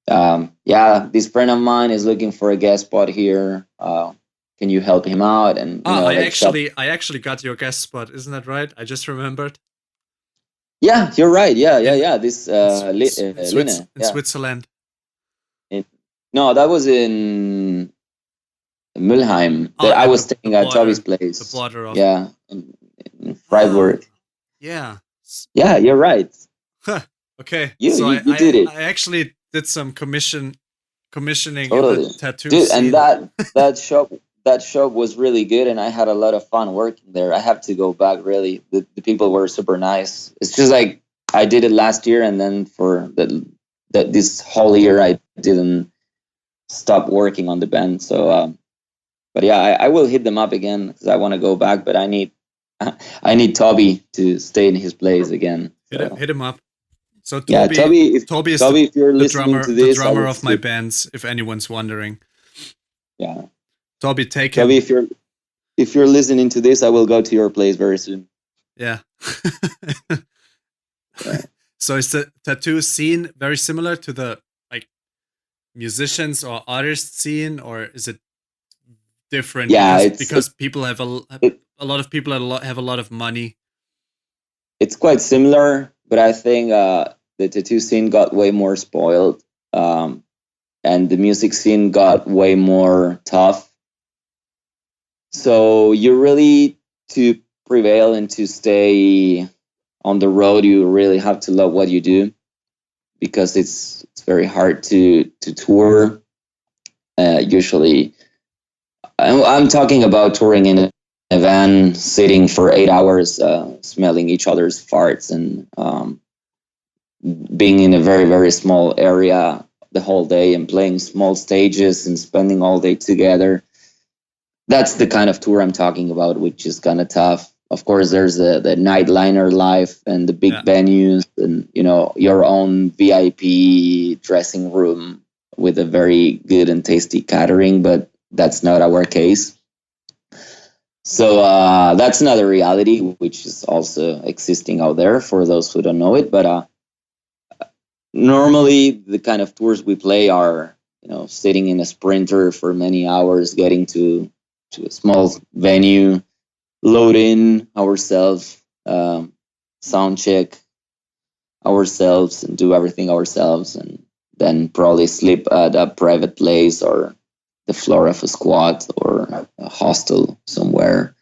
yeah, this friend of mine is looking for a guest spot here. Can you help him out? And I actually got your guest spot. Isn't that right? I just remembered. Yeah, you're right. Yeah, yeah, in yeah. This Line. in Yeah. Switzerland. In, no, that was in Mülheim. Oh, That I at was staying at Toby's the place. border of. Yeah, in Ah, Freiburg. yeah. Yeah, you're right. Huh. Okay, You, so you you did it I actually did some commissioning in the totally, tattoo dude. And scene. that shop was really good, and I had a lot of fun working there. I have to go back. Really, the people were super nice. It's just like I did it last year, and then for this whole year I didn't stop working on the band. So, but yeah, I will hit them up again because I want to go back. But I need I need Toby to stay in his place again. So Hit him up. So yeah, Toby is Toby, if you're listening to the this, I drummer would of my skip. bands. If anyone's wondering, Yeah, Toby, take Toby, him. if you're listening to this, I will go to your place very soon. Yeah. Yeah. So is the tattoo scene very similar to the like musicians or artist scene, or is it different Yeah, because people have it, a lot of people have a lot of money? it's quite similar, but I think the tattoo scene got way more spoiled, and the music scene got way more tough. So you really, to prevail and to stay on the road, you really have to love what you do, because it's very hard to tour. Usually, I'm talking about touring in a van, sitting for 8 hours, smelling each other's farts, and being in a very, very small area the whole day, and playing small stages and spending all day together. That's the kind of tour I'm talking about, which is kind of tough. Of course, there's the nightliner life and the big venues, and your own VIP dressing room with a very good and tasty catering, but that's not our case. So that's another reality which is also existing out there for those who don't know it. But normally the kind of tours we play are sitting in a Sprinter for many hours, getting to a small venue, load in ourselves, sound check ourselves, and do everything ourselves, and then probably sleep at a private place or the floor of a squat or a hostel somewhere.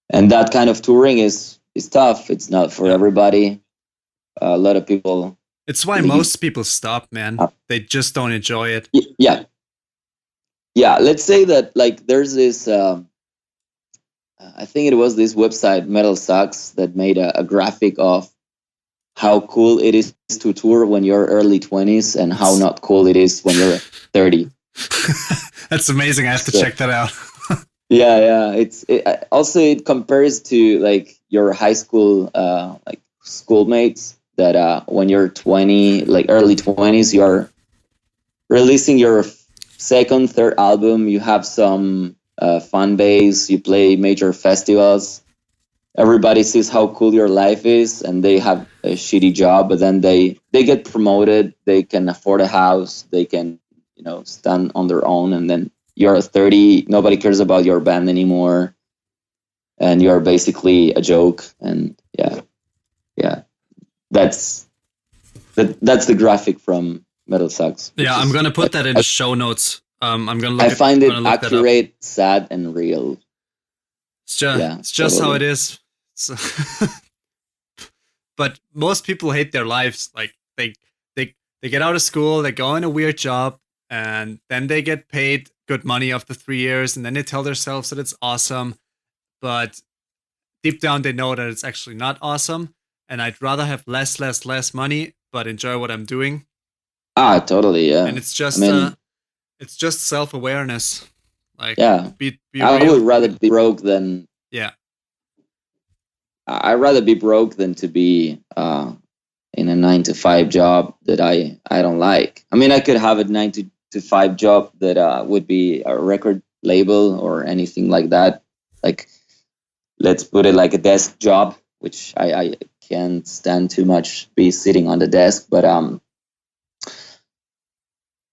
And that kind of touring is tough. It's not for everybody. A lot of people. It's why most people stop, man. They just don't enjoy it. Yeah. Let's say that there's this. I think it was this website Metal Sucks that made a graphic of how cool it is to tour when you're early 20s and how not cool it is when you're 30. That's amazing. I have to check that out. Yeah. It compares to your high school schoolmates that when you're 20, early 20s, you're releasing your second, third album. You have some fan base. You play major festivals. Everybody sees how cool your life is, and they have a shitty job, but then they get promoted. They can afford a house. They can stand on their own, and then you're 30. Nobody cares about your band anymore, and you're basically a joke. And yeah, that's the graphic from Metal Sucks. Yeah, I'm gonna put that in the show notes. I'm gonna look. I find it accurate, sad, and real. It's just how it is. So but most people hate their lives. Like they get out of school, they go in a weird job, and then they get paid good money after 3 years, and then they tell themselves that it's awesome, but deep down they know that it's actually not awesome. And I'd rather have less money, but enjoy what I'm doing. Totally, yeah. And it's just self-awareness. Be I real. would rather be broke than I'd rather be broke than to be in a 9-to-5 job that I don't like. I mean, I could have a 9-to-5 job that would be a record label or anything like that. Let's put it like a desk job, which I can't stand too much, be sitting on the desk. But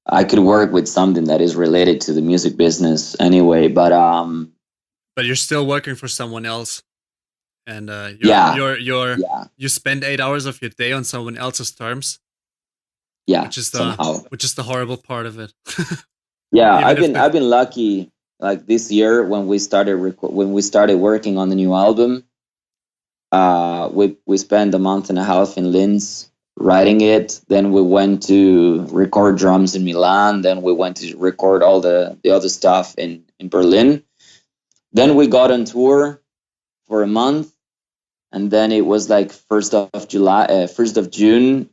I could work with something that is related to the music business anyway. But you're still working for someone else. and Yeah, you're yeah, you spend 8 hours of your day on someone else's terms, yeah. which is Somehow, the horrible part of it. yeah. Even if the I've been lucky. Like this year, when we started when we started working on the new album, we spent a month and a half in Linz writing it. Then we went to record drums in Milan. Then we went to record all the other stuff in Berlin. Then we got on tour for a month, and then it was like 1st of June,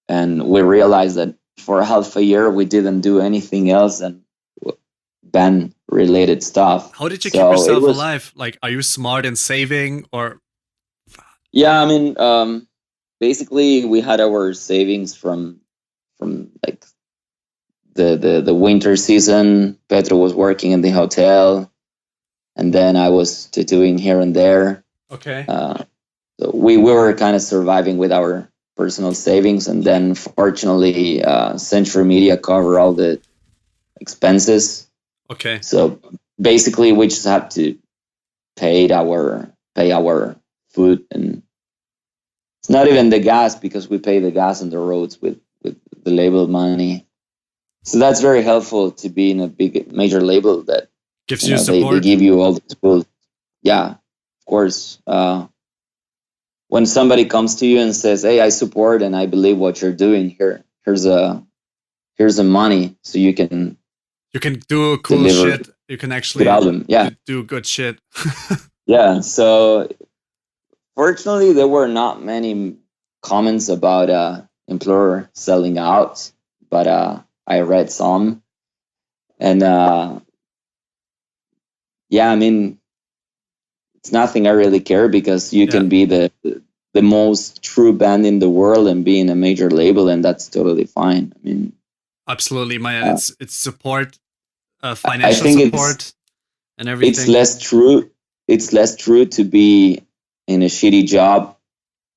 and we realized that for half a year we didn't do anything else and band related stuff. how did you keep So it yourself was, alive? Like, are you smart in saving or? yeah. I mean, basically we had our savings from like the winter season. Pedro was working in the hotel, and then I was tattooing here and there. Okay. So we were kind of surviving with our personal savings, and then fortunately, Century Media cover all the expenses. Okay. So basically, we just had to pay our food, and it's not even the gas, because we pay the gas on the roads with the label money. So that's very helpful to be in a big major label that Gives you they support. give you all the tools. Yeah, of course. When somebody comes to you and says, "Hey, I support and I believe what you're doing. Here's a money, so you can do cool deliver shit. You can good actually album." Yeah, do good shit. yeah. So fortunately, there were not many comments about Implore selling out, but I read some, and yeah, I mean, it's nothing I really care, because you can be the most true band in the world and be in a major label, and that's totally fine. I mean, Absolutely, man. It's support, I financial think support, and it's everything. less true. It's less true to be in a shitty job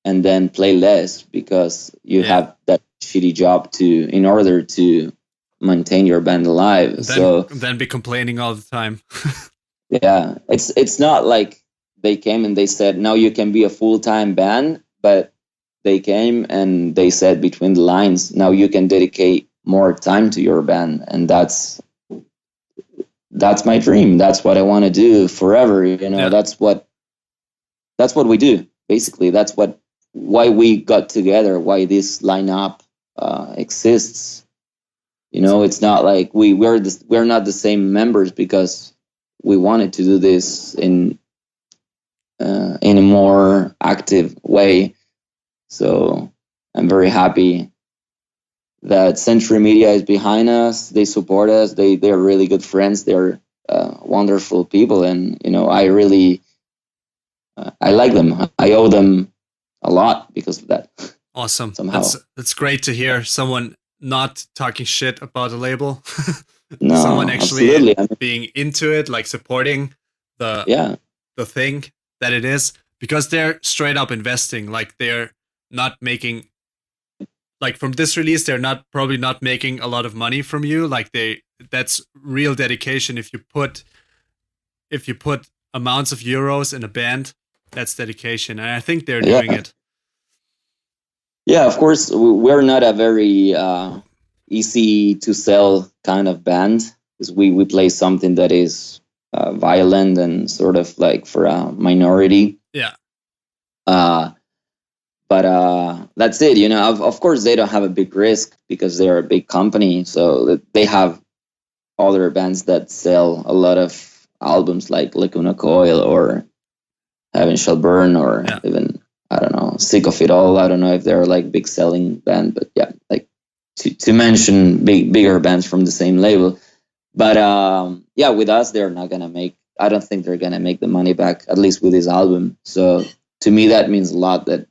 and then play less, because you have that shitty job in order to maintain your band alive. Then be complaining all the time. Yeah, it's not like they came and they said, "Now you can be a full-time band," but they came and they said between the lines, "Now you can dedicate more time to your band," and that's my dream. That's what I want to do forever. That's what we do. Basically, that's why we got together, why this lineup exists. It's not like we're not the same members because we wanted to do this in a more active way. So I'm very happy that Century Media is behind us. They support us. They're really good friends. They're wonderful people, and I really I like them. I owe them a lot because of that. Awesome. Somehow. That's great to hear. Someone not talking shit about a label. No, someone actually absolutely. being into it, like supporting the thing that it is, because they're straight up investing. Like, they're not making, like, from this release, they're probably not making a lot of money from you. Like, that's real dedication. If you put amounts of euros in a band, that's dedication, and I think they're doing it. Yeah, of course, we're not a very easy to sell kind of band, because we play something that is violent and sort of like for a minority. Yeah. But that's it. Of course, they don't have a big risk because they're a big company, so they have other bands that sell a lot of albums, like Lacuna Coil or Heaven Shall Burn, or even, I don't know, Sick of It All. I don't know if they're like big selling band, but yeah, like to mention bigger bands from the same label. But yeah, with us, they're not gonna make. I don't think they're gonna make the money back, at least with this album. So to me, that means a lot that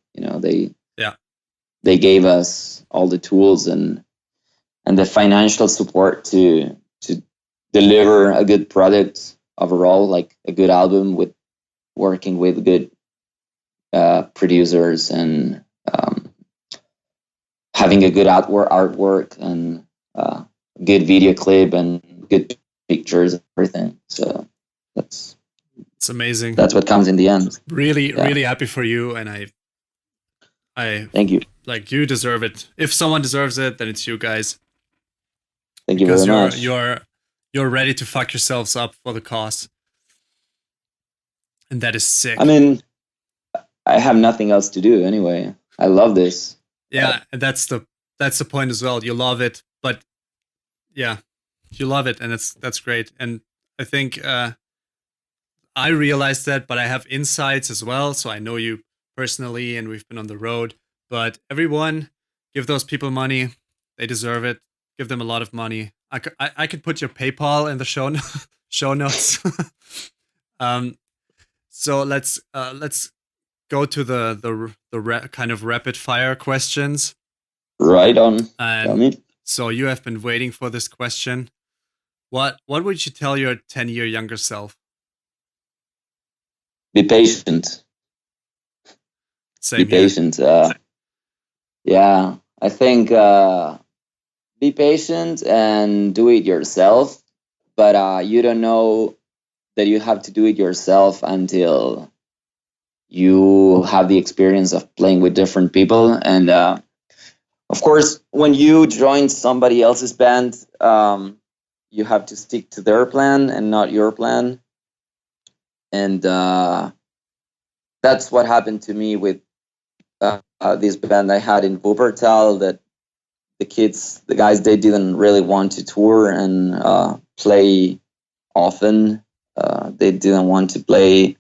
they gave us all the tools and the financial support to deliver a good product overall, like a good album, with working with good producers and having a good artwork and good video clip and good pictures and everything. So that's It's amazing. That's what comes in the end. Really, really happy for you, and I thank you. Like, you deserve it. If someone deserves it, then it's you guys. Thank you very much. You're ready to fuck yourselves up for the cause, and that is sick. I mean, I have nothing else to do anyway. I love this. Yeah, and that's the point as well. You love it, but yeah, you love it, and that's great. And I think I realized that, but I have insights as well. So I know you personally, and we've been on the road. But everyone, give those people money. They deserve it. Give them a lot of money. I could put your PayPal in the show notes. So let's go to the kind of rapid fire questions. Right on. Tell me. So you have been waiting for this question. What would you tell your 10-year younger self? Be patient. Same be patient. Yeah, I think be patient and do it yourself. But you don't know that you have to do it yourself until you have the experience of playing with different people. And of course, when you join somebody else's band, you have to stick to their plan and not your plan. And that's what happened to me with this band I had in Wuppertal, that the guys, they didn't really want to tour and play often. They didn't want to play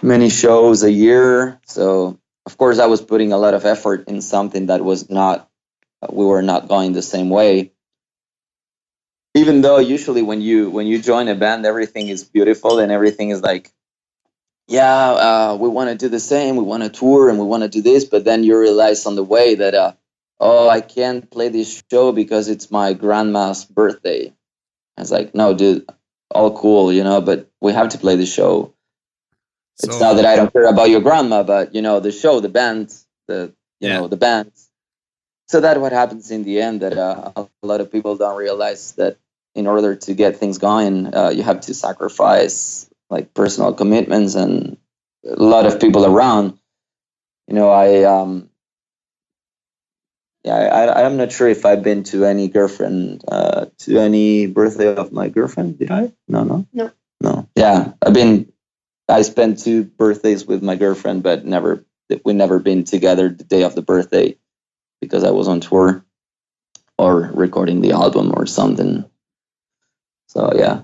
many shows a year. So, of course, I was putting a lot of effort in something that was not, we were not going the same way. Even though usually when you join a band, everything is beautiful and everything is like, we want to do the same, we want to tour and we want to do this, but then you realize on the way that, I can't play this show because it's my grandma's birthday. It's like, no, dude, all cool, but we have to play the show. It's not that I don't care about your grandma, but, the show, the band, the band. So that's what happens in the end, that a lot of people don't realize that in order to get things going, you have to sacrifice like personal commitments and a lot of people around. I'm not sure if I've been to any to any birthday of my girlfriend. Did I? No. Yeah, I spent 2 birthdays with my girlfriend, but we never been together the day of the birthday because I was on tour or recording the album or something. So yeah.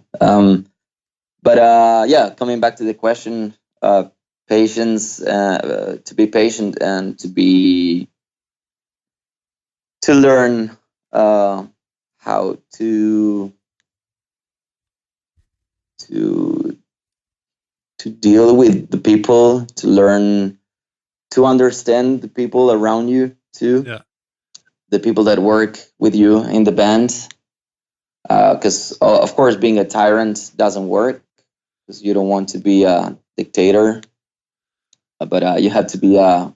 Coming back to the question, patience, to be patient and to learn how to deal with the people, to learn to understand the people around you too. Yeah. The people that work with you in the band. Because of course, being a tyrant doesn't work, because you don't want to be a dictator, but you have to be a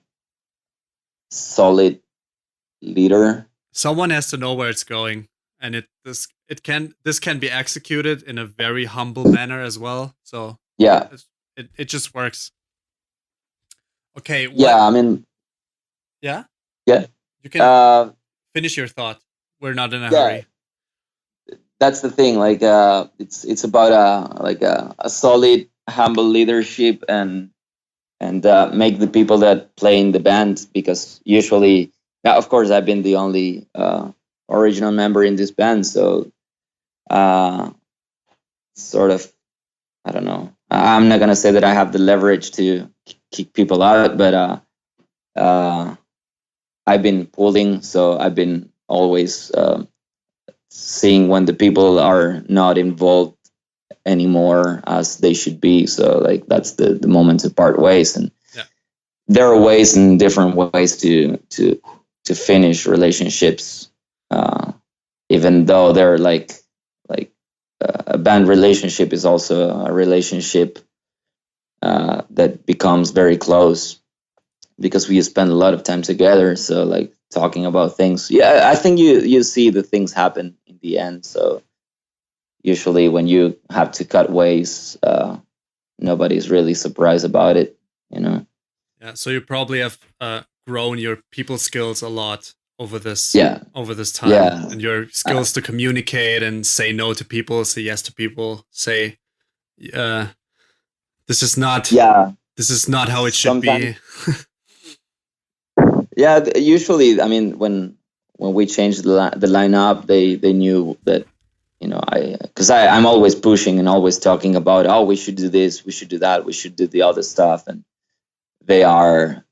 solid leader. Someone has to know where it's going, and this can be executed in a very humble manner as well. So yeah, it just works. Okay. Yeah, I mean. Yeah. Yeah. You can finish your thought. We're not in a hurry. That's the thing. Like, it's about a solid, humble leadership and make the people that play in the band, because usually, of course, I've been the only original member in this band, so sort of, I don't know. I'm not gonna say that I have the leverage to kick people out, but I've been pulling, so I've been always seeing when the people are not involved anymore as they should be. So like that's the moment to part ways, and there are ways and different ways to finish relationships, even though they're like a band relationship is also a relationship that becomes very close because we spend a lot of time together. So like talking about things, I think you see the things happen in the end. So usually when you have to cut ways, nobody's really surprised about it, you know. Yeah, so you probably have grown your people skills a lot over this Yeah, time, yeah. and your skills to communicate and say no to people, say yes to people, say uh, this is not Yeah, how it should sometimes. be. Yeah, usually, I mean, when we changed the lineup, they knew that, you know, because I'm always pushing and always talking about, oh, we should do this, we should do that, we should do the other stuff, and they are,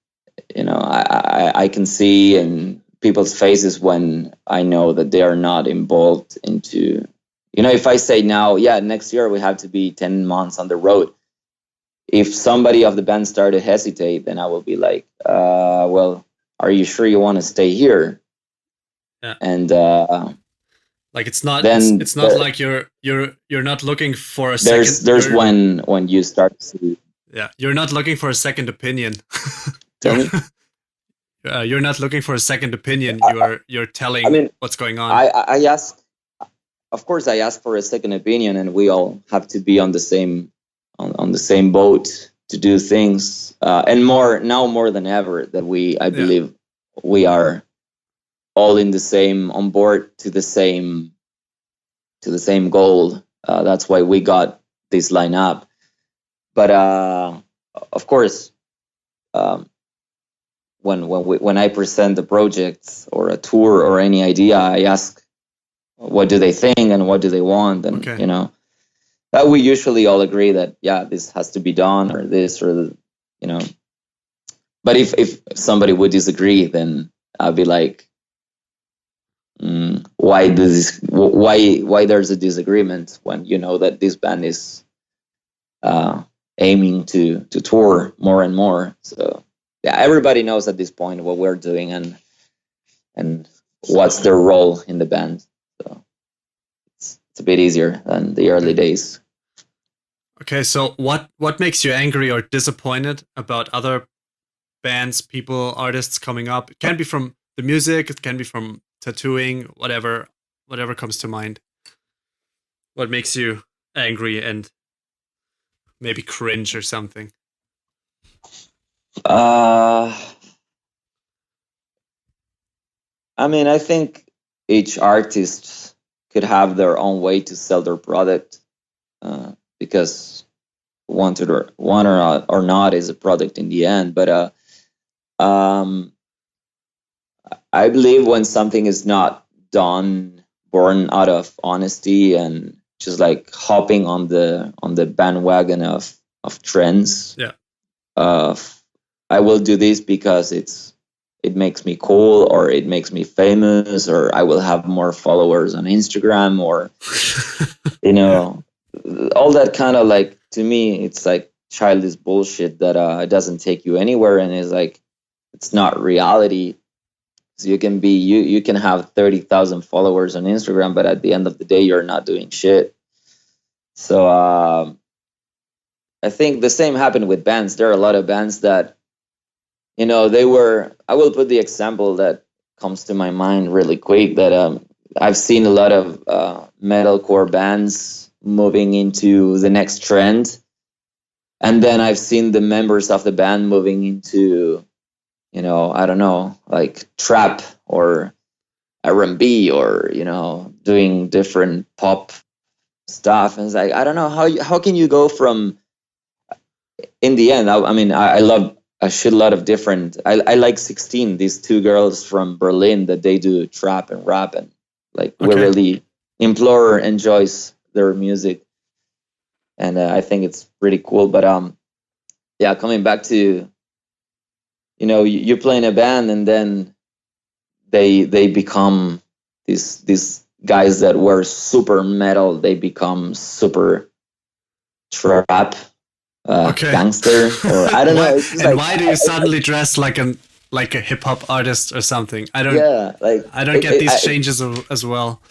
you know, I can see in people's faces when I know that they are not involved into, you know, if I say now, yeah, next year we have to be 10 months on the road. If somebody of the band started to hesitate, then I will be like, well, are you sure you want to stay here? Yeah. And like it's not then it's not like you're not looking for a second. There's when you start to. Yeah, you're not looking for a second opinion. Tell me. You're not looking for a second opinion. You're telling, I mean, what's going on. I ask, of course, I ask for a second opinion, and we all have to be on the same on the same boat to do things, and more than ever that I believe we are all in the same, on board to the same goal. That's why we got this lineup. But of course, when I present a project or a tour or any idea, I ask, what do they think and what do they want, and you know, that we usually all agree that, yeah, this has to be done, or this, or you know. But if somebody would disagree, then I'll be like, why there's a disagreement when you know that this band is aiming to tour more and more. So yeah, everybody knows at this point what we're doing and what's their role in the band. So it's a bit easier than the early days. Okay, so what makes you angry or disappointed about other bands, people, artists coming up? It can be from the music, it can be from tattooing, whatever comes to mind. What makes you angry and maybe cringe or something? I mean, I think each artist could have their own way to sell their product, because one or not is a product in the end. But I believe when something is not done born out of honesty and just like hopping on the bandwagon of trends, I will do this because it makes me cool, or it makes me famous, or I will have more followers on Instagram, or you know, all that kind of, like, to me, it's like childish bullshit that it doesn't take you anywhere, and is like, it's not reality. So you can have 30,000 followers on Instagram, but at the end of the day, you're not doing shit. So I think the same happened with bands. There are a lot of bands that, you know, I will put the example that comes to my mind really quick, that I've seen a lot of metalcore bands moving into the next trend. And then I've seen the members of the band moving into, you know, I don't know, like trap or R&B, or, you know, doing different pop stuff. And it's like, I don't know, how can you go from, in the end, I mean, I love a shitload of different, I like 16, these two girls from Berlin that they do trap and rap, and like, we really, Implore enjoys their music, and I think it's pretty cool. But yeah, coming back to, you know, you play in a band, and then they become these guys that were super metal, they become super trap, gangster, or I don't know. And like, why do you suddenly dress like a hip hop artist or something? I don't. Yeah, like, I don't get these changes as well.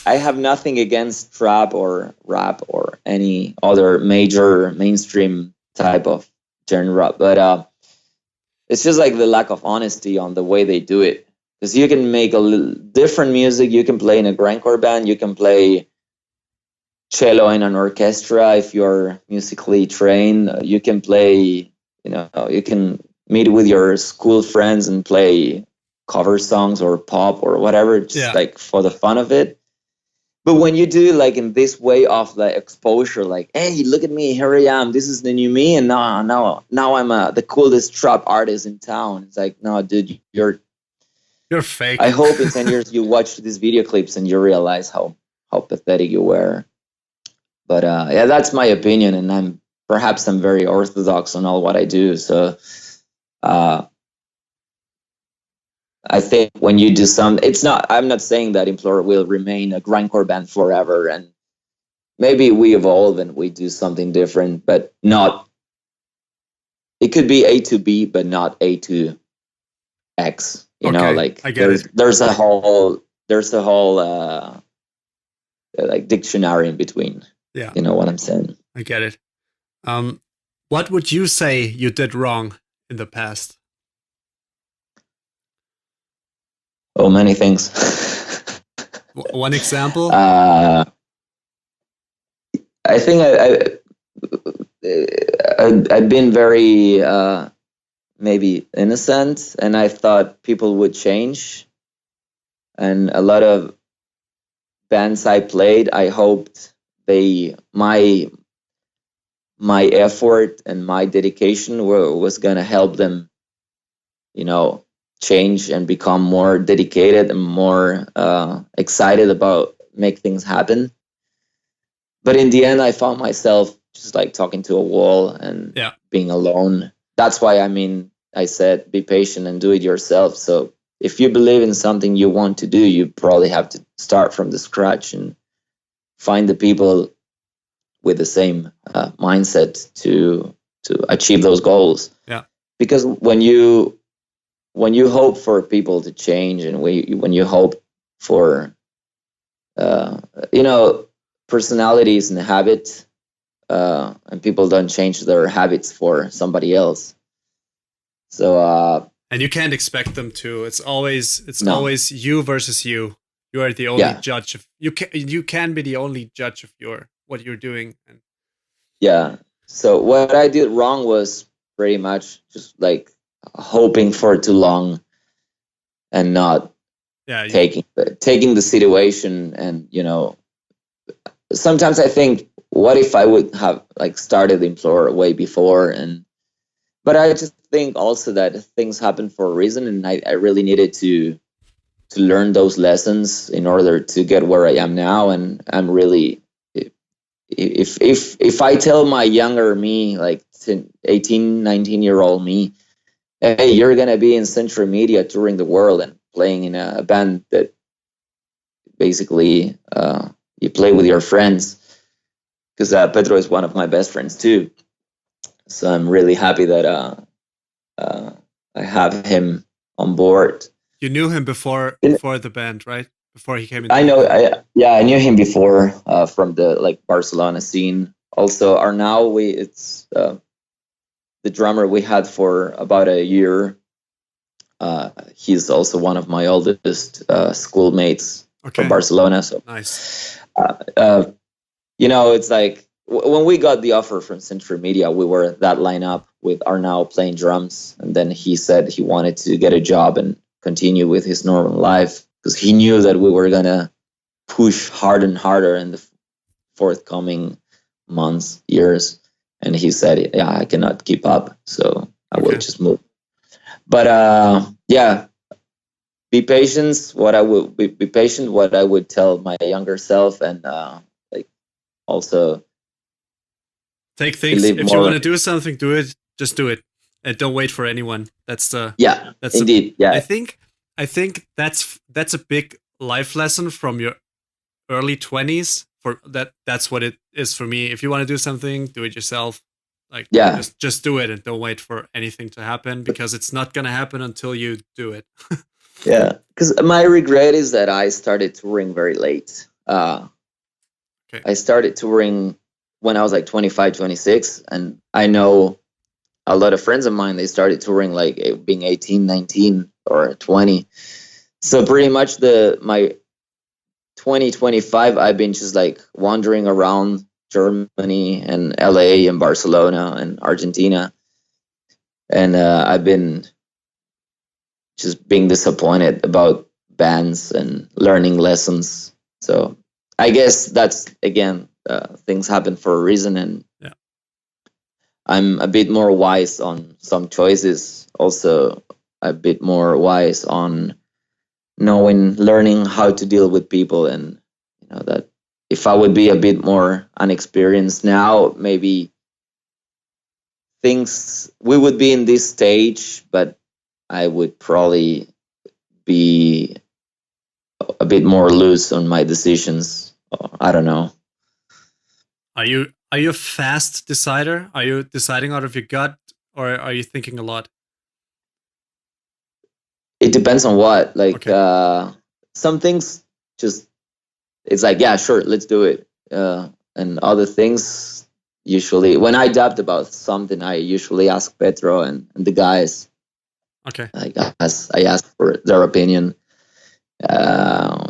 I have nothing against trap or rap or any other major mainstream type of genre, but it's just like the lack of honesty on the way they do it. Because you can make a different music. You can play in a grindcore band. You can play cello in an orchestra. If you're musically trained, you can play, you can meet with your school friends and play cover songs or pop or whatever, just like for the fun of it. But when you do like in this way of like exposure, like, hey, look at me, here I am, this is the new me, and now I'm the coolest trap artist in town. It's like, no, dude, you're fake. I hope in 10 years you watch these video clips and you realize how pathetic you were. But yeah, that's my opinion, and I'm very orthodox on all what I do. So I think when you do I'm not saying that Implore will remain a grindcore band forever, and maybe we evolve and we do something different, but not. It could be A to B, but not A to X. You know, like there's a whole like dictionary in between. Yeah, you know what I'm saying. I get it. What would you say you did wrong in the past? Oh, many things. One example? I think I've been very maybe innocent, and I thought people would change. And a lot of bands I played, I hoped my effort and my dedication was gonna help them, change and become more dedicated and more excited about make things happen. But in the end, I found myself just like talking to a wall and being alone. That's why I said be patient and do it yourself. So if you believe in something you want to do, you probably have to start from the scratch and find the people with the same mindset to achieve those goals. Yeah. Because when you hope for people to change, and when you hope for personalities and habits, and people don't change their habits for somebody else. So and you can't expect them to. It's always you versus you. You are the only judge of you can be the only judge of what you're doing. Yeah. So what I did wrong was pretty much just like hoping for too long and not taking the situation. And sometimes I think, what if I would have like started Implore way before? But I just think also that things happen for a reason, and I really needed to learn those lessons in order to get where I am now. And I'm really, if I tell my younger me, like 18, 19-year-old me, hey, you're going to be in Central Media touring the world and playing in a band that basically you play with your friends, because Pedro is one of my best friends too. So I'm really happy that I have him on board. You knew him before the band, right? Before he came in. I knew him before from the Barcelona scene. Also, Arnau, it's the drummer we had for about a year. He's also one of my oldest schoolmates from Barcelona. So nice. It's like when we got the offer from Central Media, we were that lineup with Arnau playing drums, and then he said he wanted to get a job and continue with his normal life, because he knew that we were gonna push harder and harder in the forthcoming months, years. And he said, yeah, I cannot keep up, so I will just move. But be patient. What I would tell my younger self, and also take things. If you want to do something, do it. Just do it, and don't wait for anyone. That's indeed. I think that's a big life lesson from your early 20s. That's what it is for me. If you want to do something, do it yourself. Just do it and don't wait for anything to happen, because it's not gonna happen until you do it. Yeah, because my regret is that I started touring very late. I started touring when I was like 25, 26, and I know a lot of friends of mine, they started touring like being 18, 19 or 20. So pretty much my 2025, I've been just like wandering around Germany and LA and Barcelona and Argentina. And I've been just being disappointed about bands and learning lessons. So I guess that's, again, things happen for a reason. And Yeah. I'm a bit more wise on some choices. Also, a bit more wise on learning how to deal with people. And, that if I would be a bit more unexperienced now, maybe we would be in this stage, but I would probably be a bit more loose on my decisions. I don't know. Are you a fast decider? Are you deciding out of your gut, or are you thinking a lot? It depends on what. Like, Okay. some things just, it's like, yeah, sure, let's do it. And other things, usually, when I doubt about something, I usually ask Petro and the guys. Okay. I ask for their opinion.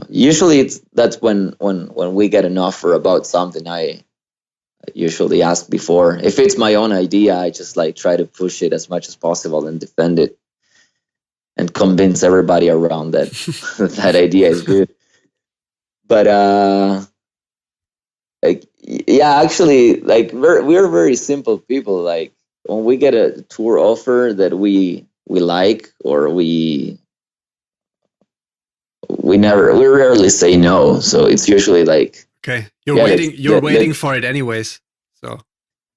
Usually, that's when we get an offer about something, I usually ask before. If it's my own idea, I just like try to push it as much as possible and defend it and convince everybody around that that idea is good. But like, yeah, actually, like, we're very simple people. Like, when we get a tour offer that we like, or we rarely say no. So it's usually like, Okay. You're yeah, waiting. You're waiting for it anyways. So.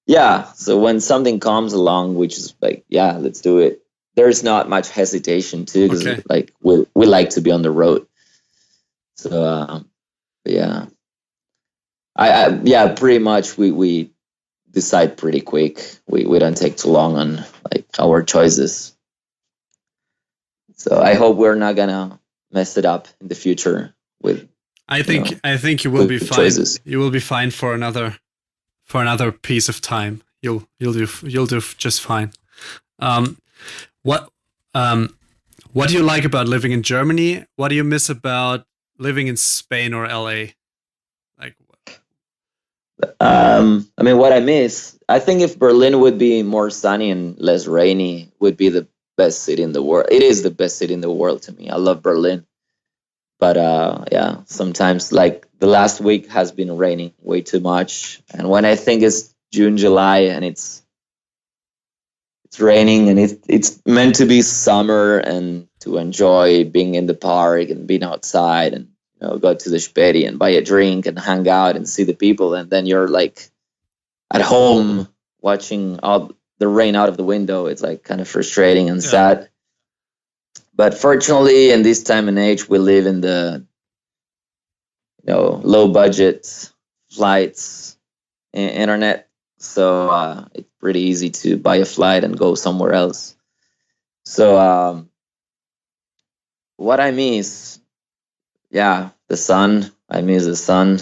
Yeah. So when something comes along, which is like, yeah, let's do it. There's not much hesitation too, because Okay. like we like to be on the road. So yeah, yeah, pretty much we decide pretty quick. We don't take too long on like our choices. So I hope we're not gonna mess it up in the future with. I think you will be fine. Choices. You will be fine for another piece of time. You'll do just fine. What do you like about living in Germany? What do you miss about living in Spain or LA? Like, I mean, what I miss, I think if Berlin would be more sunny and less rainy, would be the best city in the world. It is the best city in the world to me. I love Berlin. But yeah, sometimes, like, the last week has been raining way too much. And when I think it's June, July, and it's raining, and it's meant to be summer and to enjoy being in the park and being outside and go to the Späti and buy a drink and hang out and see the people, and then you're like at home watching all the rain out of the window. It's like kind of frustrating and sad. But fortunately, in this time and age, we live in the low budget flights, internet. So it's pretty easy to buy a flight and go somewhere else. So what I miss, yeah, the sun. I miss the sun,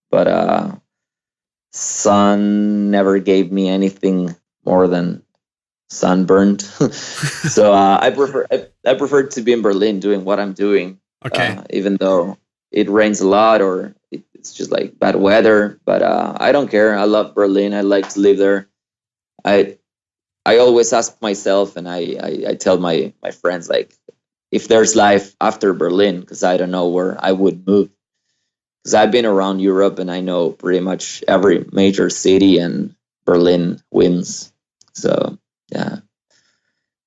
but sun never gave me anything more than sunburned. So I prefer to be in Berlin doing what I'm doing. okay. Even though it rains a lot, or it's just like bad weather, but I don't care. I love Berlin. I like to live there. I always ask myself, and I tell my friends, like, if there's life after Berlin, because I don't know where I would move. Because I've been around Europe and I know pretty much every major city, and Berlin wins. So yeah,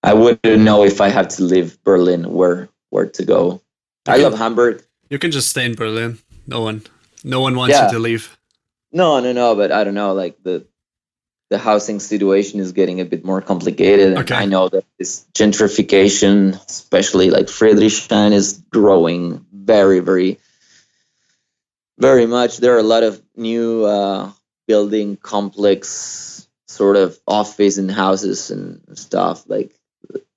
I wouldn't know if I have to leave Berlin where to go. I love Hamburg. You can just stay in Berlin. No one wants you to leave. No, but I don't know. Like, the housing situation is getting a bit more complicated. Okay. And I know that this gentrification, especially like Friedrichshain, is growing very, very, very much. There are a lot of new building complex sort of office and houses and stuff. Like,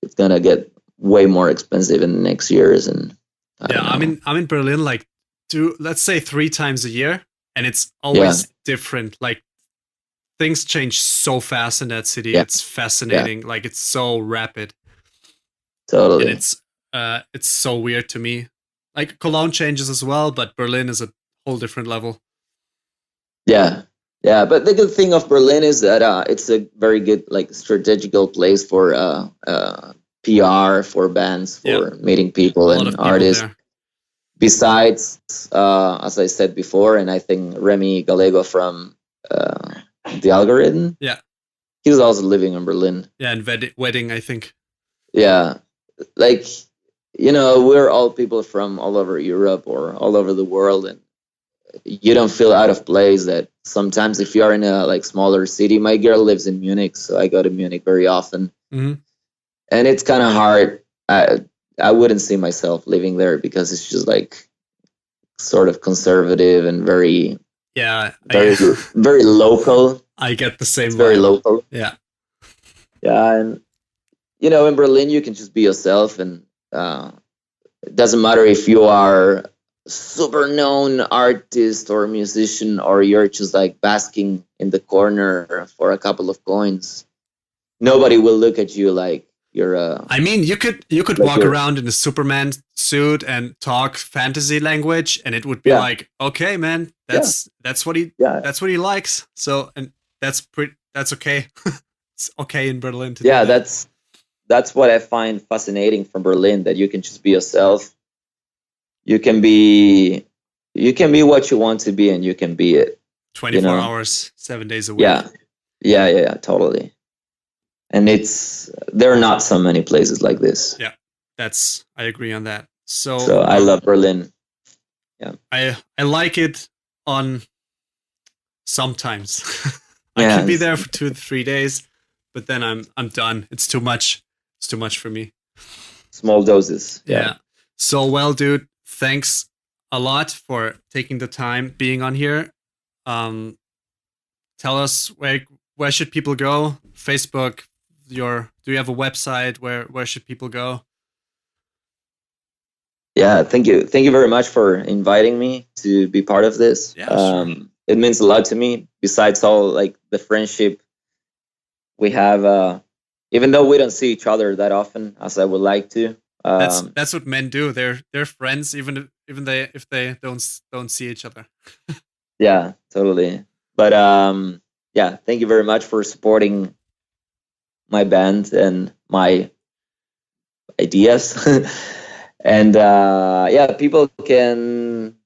it's gonna get way more expensive in the next years. And I'm in Berlin like let's say 3 times a year, and it's always different. Like, things change so fast in that city. Yeah. It's fascinating. Like, it's so rapid. Totally. And it's so weird to me. Like Cologne changes as well, but Berlin is a whole different level. Yeah, yeah. But the good thing of Berlin is that it's a very good like strategical place for PR, for bands, for meeting people A lot and of people artists. there. Besides, as I said before, and I think Remy Gallego from The Algorithm, Yeah, he's also living in Berlin. yeah, and wedding, I think. Yeah, like we're all people from all over Europe or all over the world, and you don't feel out of place. That sometimes if you are in a like smaller city, my girl lives in Munich, so I go to Munich very often, Mm-hmm. and it's kind of hard. I wouldn't see myself living there because it's just like sort of conservative and very very local. I get the same. It's very local. Yeah, yeah, and in Berlin you can just be yourself, and it doesn't matter if you are super known artist or musician or you're just like basking in the corner for a couple of coins. Nobody will look at you like you're I mean, you could like walk around in a Superman suit and talk fantasy language, and it would be like, okay, man, that's what he likes. So, and that's okay. It's okay in Berlin to do that. That's what I find fascinating from Berlin, that you can just be yourself. You can be what you want to be, and you can be it. 24 hours, 7 days a week. Yeah, totally. And there are not so many places like this. Yeah, I agree on that. So I love Berlin. Yeah, I like it on sometimes. I can be there for 2 to 3 days, but then I'm done. It's too much. It's too much for me. Small doses. Yeah. So well, dude, thanks a lot for taking the time being on here. Tell us where should people go? Facebook. Do you have a website? Where should people go? Yeah, thank you very much for inviting me to be part of this. Yeah, sure. It means a lot to me. Besides all like the friendship we have, even though we don't see each other that often as I would like to. That's what men do. They're friends even if they don't see each other. Yeah, totally. But yeah, thank you very much for supporting my band and my ideas. And people can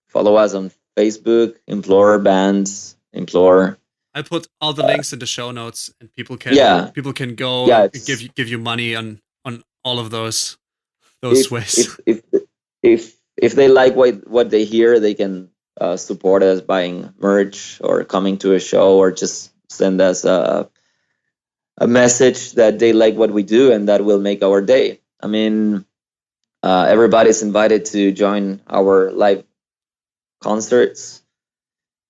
follow us on Facebook, Implore Bands, Implore. I put all the links in the show notes, and people can go and give you money on all of those ways. If they like what they hear, they can support us buying merch or coming to a show, or just send us a message that they like what we do, and that will make our day. I mean, everybody's invited to join our live concerts.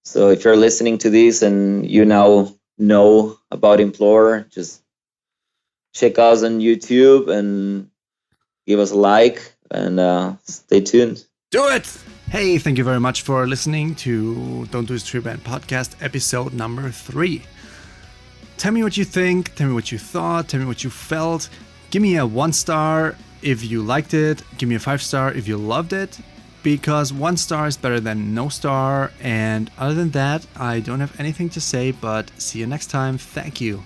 So if you're listening to this and you now know about Implore, just check us on YouTube and give us a like, and stay tuned. Do it! Hey, thank you very much for listening to Don't Do This to Your Band podcast, episode number 3. Tell me what you think, tell me what you thought, tell me what you felt. Give me a 1-star if you liked it, give me a 5-star if you loved it, because 1 star is better than no star. And other than that, I don't have anything to say, but see you next time. Thank you.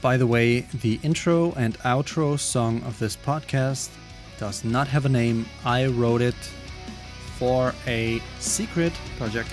By the way, the intro and outro song of this podcast does not have a name. I wrote it for a secret project